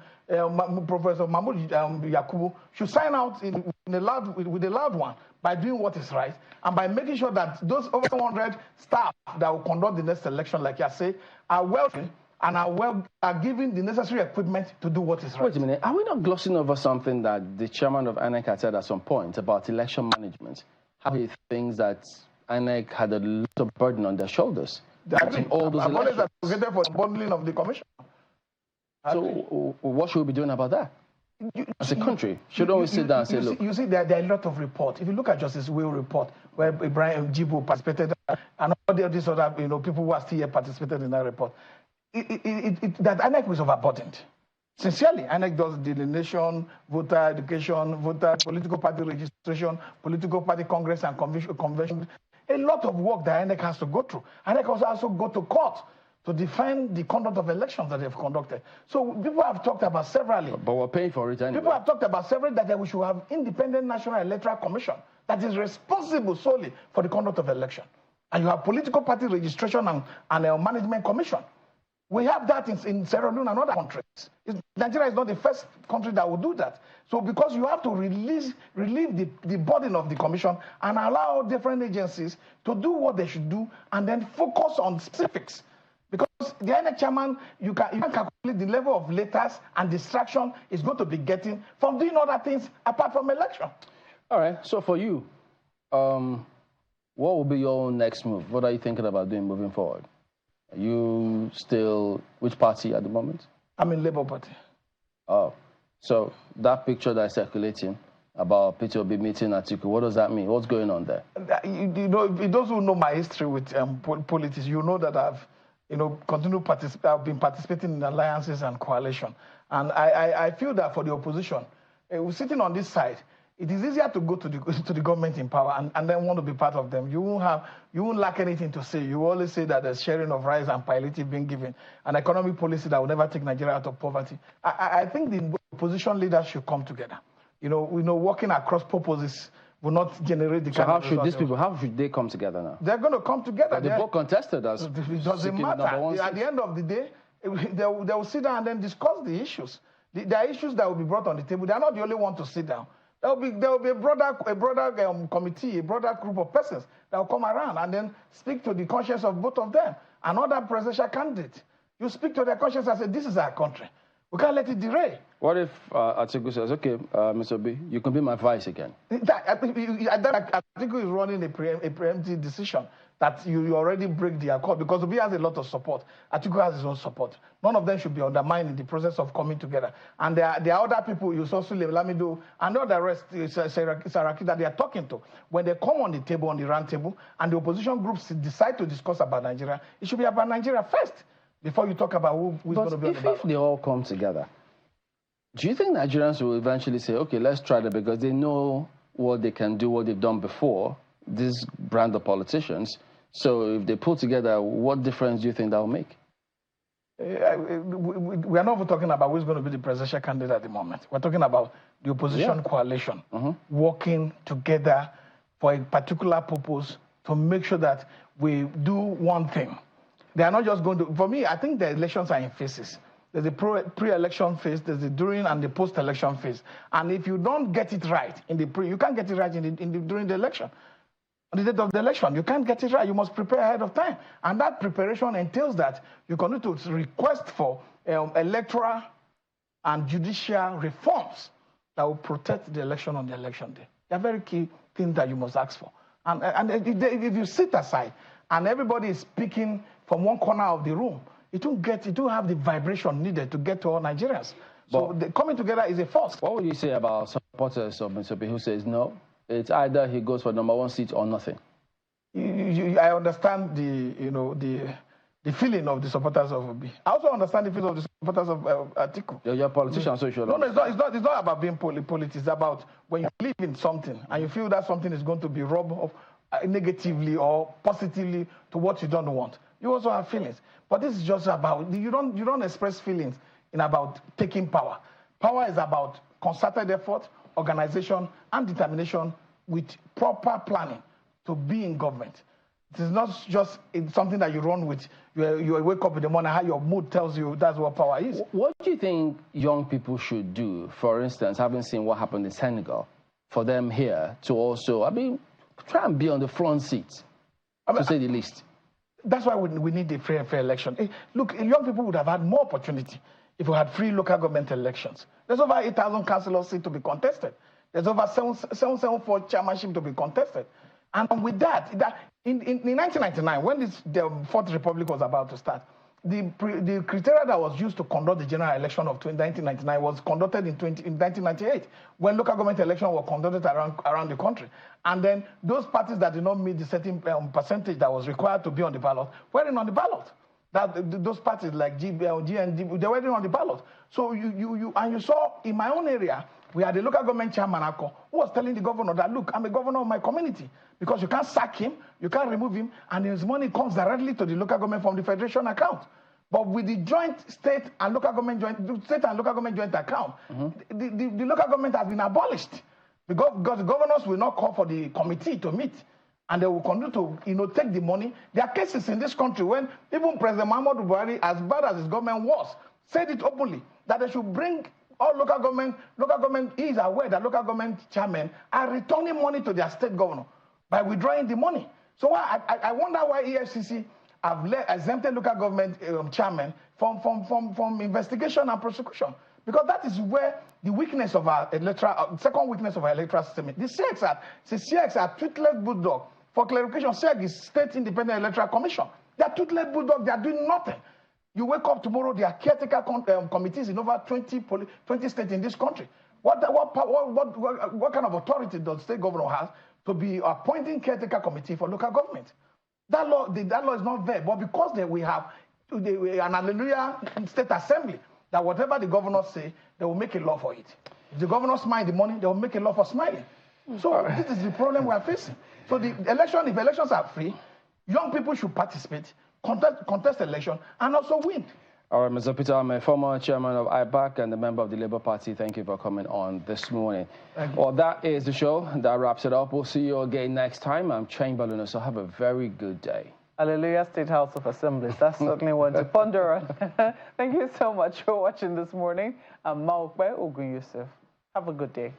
Professor Mahmoud Yakubu should sign out with a loud one by doing what is right and by making sure that those over 100 staff that will conduct the next election, like I say, are well trained and are given the necessary equipment to do what is right. Wait a minute, are we not glossing over something that the chairman of INEC had said at some point about election management? How he thinks that INEC had a lot of burden on their shoulders. All those elections. Advocated for the bundling of the commission. So what should we be doing about that? As a country, shouldn't we sit down and say, look? You see, there are a lot of reports. If you look at Justice Will report, where Ibrahim Jibo participated, and all these other people who are still here participated in that report, that INEC was overburdened. Sincerely, INEC does delineation, voter education, voter political party registration, political party congress and convention. A lot of work that INEC has to go through. INEC also go to court to defend the conduct of elections that they've conducted. So people have talked about severally. But we're paying for it anyway. People have talked about severally that we should have independent National Electoral Commission that is responsible solely for the conduct of election. And you have political party registration and a management commission. We have that in Sierra Leone and other countries. Nigeria is not the first country that will do that. So because you have to relieve the burden of the commission and allow different agencies to do what they should do and then focus on specifics. Because the INEC chairman, you can calculate the level of letters and distraction is going to be getting from doing other things apart from election. All right, so for you, what will be your next move? What are you thinking about doing moving forward? Are you still, which party at the moment? I'm in Labour Party. Oh, so that picture that's circulating about Peter Obi meeting Atiku, what does that mean? What's going on there? Those who know my history with politics, you know that I've I've been participating in alliances and coalition. And I feel that for the opposition, sitting on this side, it is easier to go to the government in power and then want to be part of them. You won't lack anything to say. You always say that there's sharing of rice and palliative being given, an economic policy that will never take Nigeria out of poverty. I think the opposition leaders should come together. Working across purposes will not generate the kind of how should they come together now? They're going to come together. They're both contested as it doesn't matter. At the end of the day, they will sit down and then discuss the issues. There are issues that will be brought on the table. They're not the only one to sit down. There will be a broader committee, a broader group of persons that will come around and then speak to the conscience of both of them. Another presidential candidate, you speak to their conscience and say, this is our country. We can't let it derail. What if Atiku says, okay, Mr. Obi, you can be my vice again? Atiku is running a preemptive decision that you already break the accord because Obi has a lot of support. Atiku has his own support. None of them should be undermined in the process of coming together. And there are other people, you saw Sule Lamido, and all the rest, Saraki, that they are talking to. When they come on the table, on the round table, and the opposition groups decide to discuss about Nigeria, it should be about Nigeria first, before you talk about who's going to be on the ballot. If they all come together, do you think Nigerians will eventually say, okay, let's try that because they know what they can do, what they've done before, this brand of politicians? So if they pull together, what difference do you think that will make? We are not talking about who's going to be the presidential candidate at the moment. We're talking about the opposition coalition working together for a particular purpose to make sure that we do one thing. They are not just going to... For me, I think the elections are in phases. There's a pre-election phase, there's the during and the post-election phase. And if you don't get it right in the pre, you can't get it right during the election. On the date of the election, you can't get it right. You must prepare ahead of time. And that preparation entails that you continue to request for electoral and judicial reforms that will protect the election on the election day. They're very key things that you must ask for. And if you sit aside and everybody is speaking from one corner of the room, it won't have the vibration needed to get to all Nigerians. So coming together is a force. What would you say about supporters of Mr. B who says no? It's either he goes for #1 seat or nothing. I understand the feeling of the supporters of Obi. I also understand the feeling of the supporters of Atiku. You're a politician, so you should. No, it's not about being politics. It's about when you believe in something and you feel that something is going to be robbed of negatively or positively to what you don't want. You also have feelings. But this is just about, you don't express feelings in about taking power. Power is about concerted effort, organization, and determination with proper planning to be in government. It is not just something that you run with. You wake up in the morning, how your mood tells you that's what power is. What do you think young people should do, for instance, having seen what happened in Senegal, for them here to also, try and be on the front seat, to say the least? That's why we need a free and fair election. Look, young people would have had more opportunity if we had free local government elections. There's over 8,000 councillor seats to be contested. There's over 774 chairmanship to be contested. And with that in 1999, when the Fourth Republic was about to start, the criteria that was used to conduct the general election of 1999 was conducted in 1998, when local government elections were conducted around the country. And then those parties that did not meet the certain percentage that was required to be on the ballot weren't on the ballot. Those parties like GND, they weren't on the ballot. So you saw in my own area, we had a local government chairman who was telling the governor that, look, I'm a governor of my community, because you can't sack him, you can't remove him, and his money comes directly to the local government from the federation account. But with the joint state and local government joint account, the local government has been abolished, because the governors will not call for the committee to meet, and they will continue to take the money. There are cases in this country when even President Muhammadu Buhari, as bad as his government was, said it openly that they should bring all local government is aware that local government chairmen are returning money to their state governor by withdrawing the money. So I wonder why EFCC have exempted local government chairmen from investigation and prosecution, because that is where the weakness of our second weakness of our electoral system. The CX are toothless bulldog. For clarification, CX is State Independent Electoral Commission. They are toothless bulldog. They are doing nothing. You wake up tomorrow, there are caretaker committees in over 20 states in this country. What kind of authority does the state governor have to be appointing caretaker committee for local government? That law is not there, but because we have an hallelujah state assembly, that whatever the governors say, they will make a law for it. If the governors smile the money, they will make a law for smiling. So this is the problem we are facing. So if elections are free, young people should participate, contest election, and also win. All right, Mr. Peter, I'm a former chairman of IPAC and a member of the Labour Party. Thank you for coming on this morning. Well, that is the show. That wraps it up. We'll see you again next time. I'm Chamberlain, so have a very good day. Hallelujah State House of Assemblies. That's certainly one to ponder on. Thank you so much for watching this morning. I'm Maokbe Ogun Yusuf. Have a good day.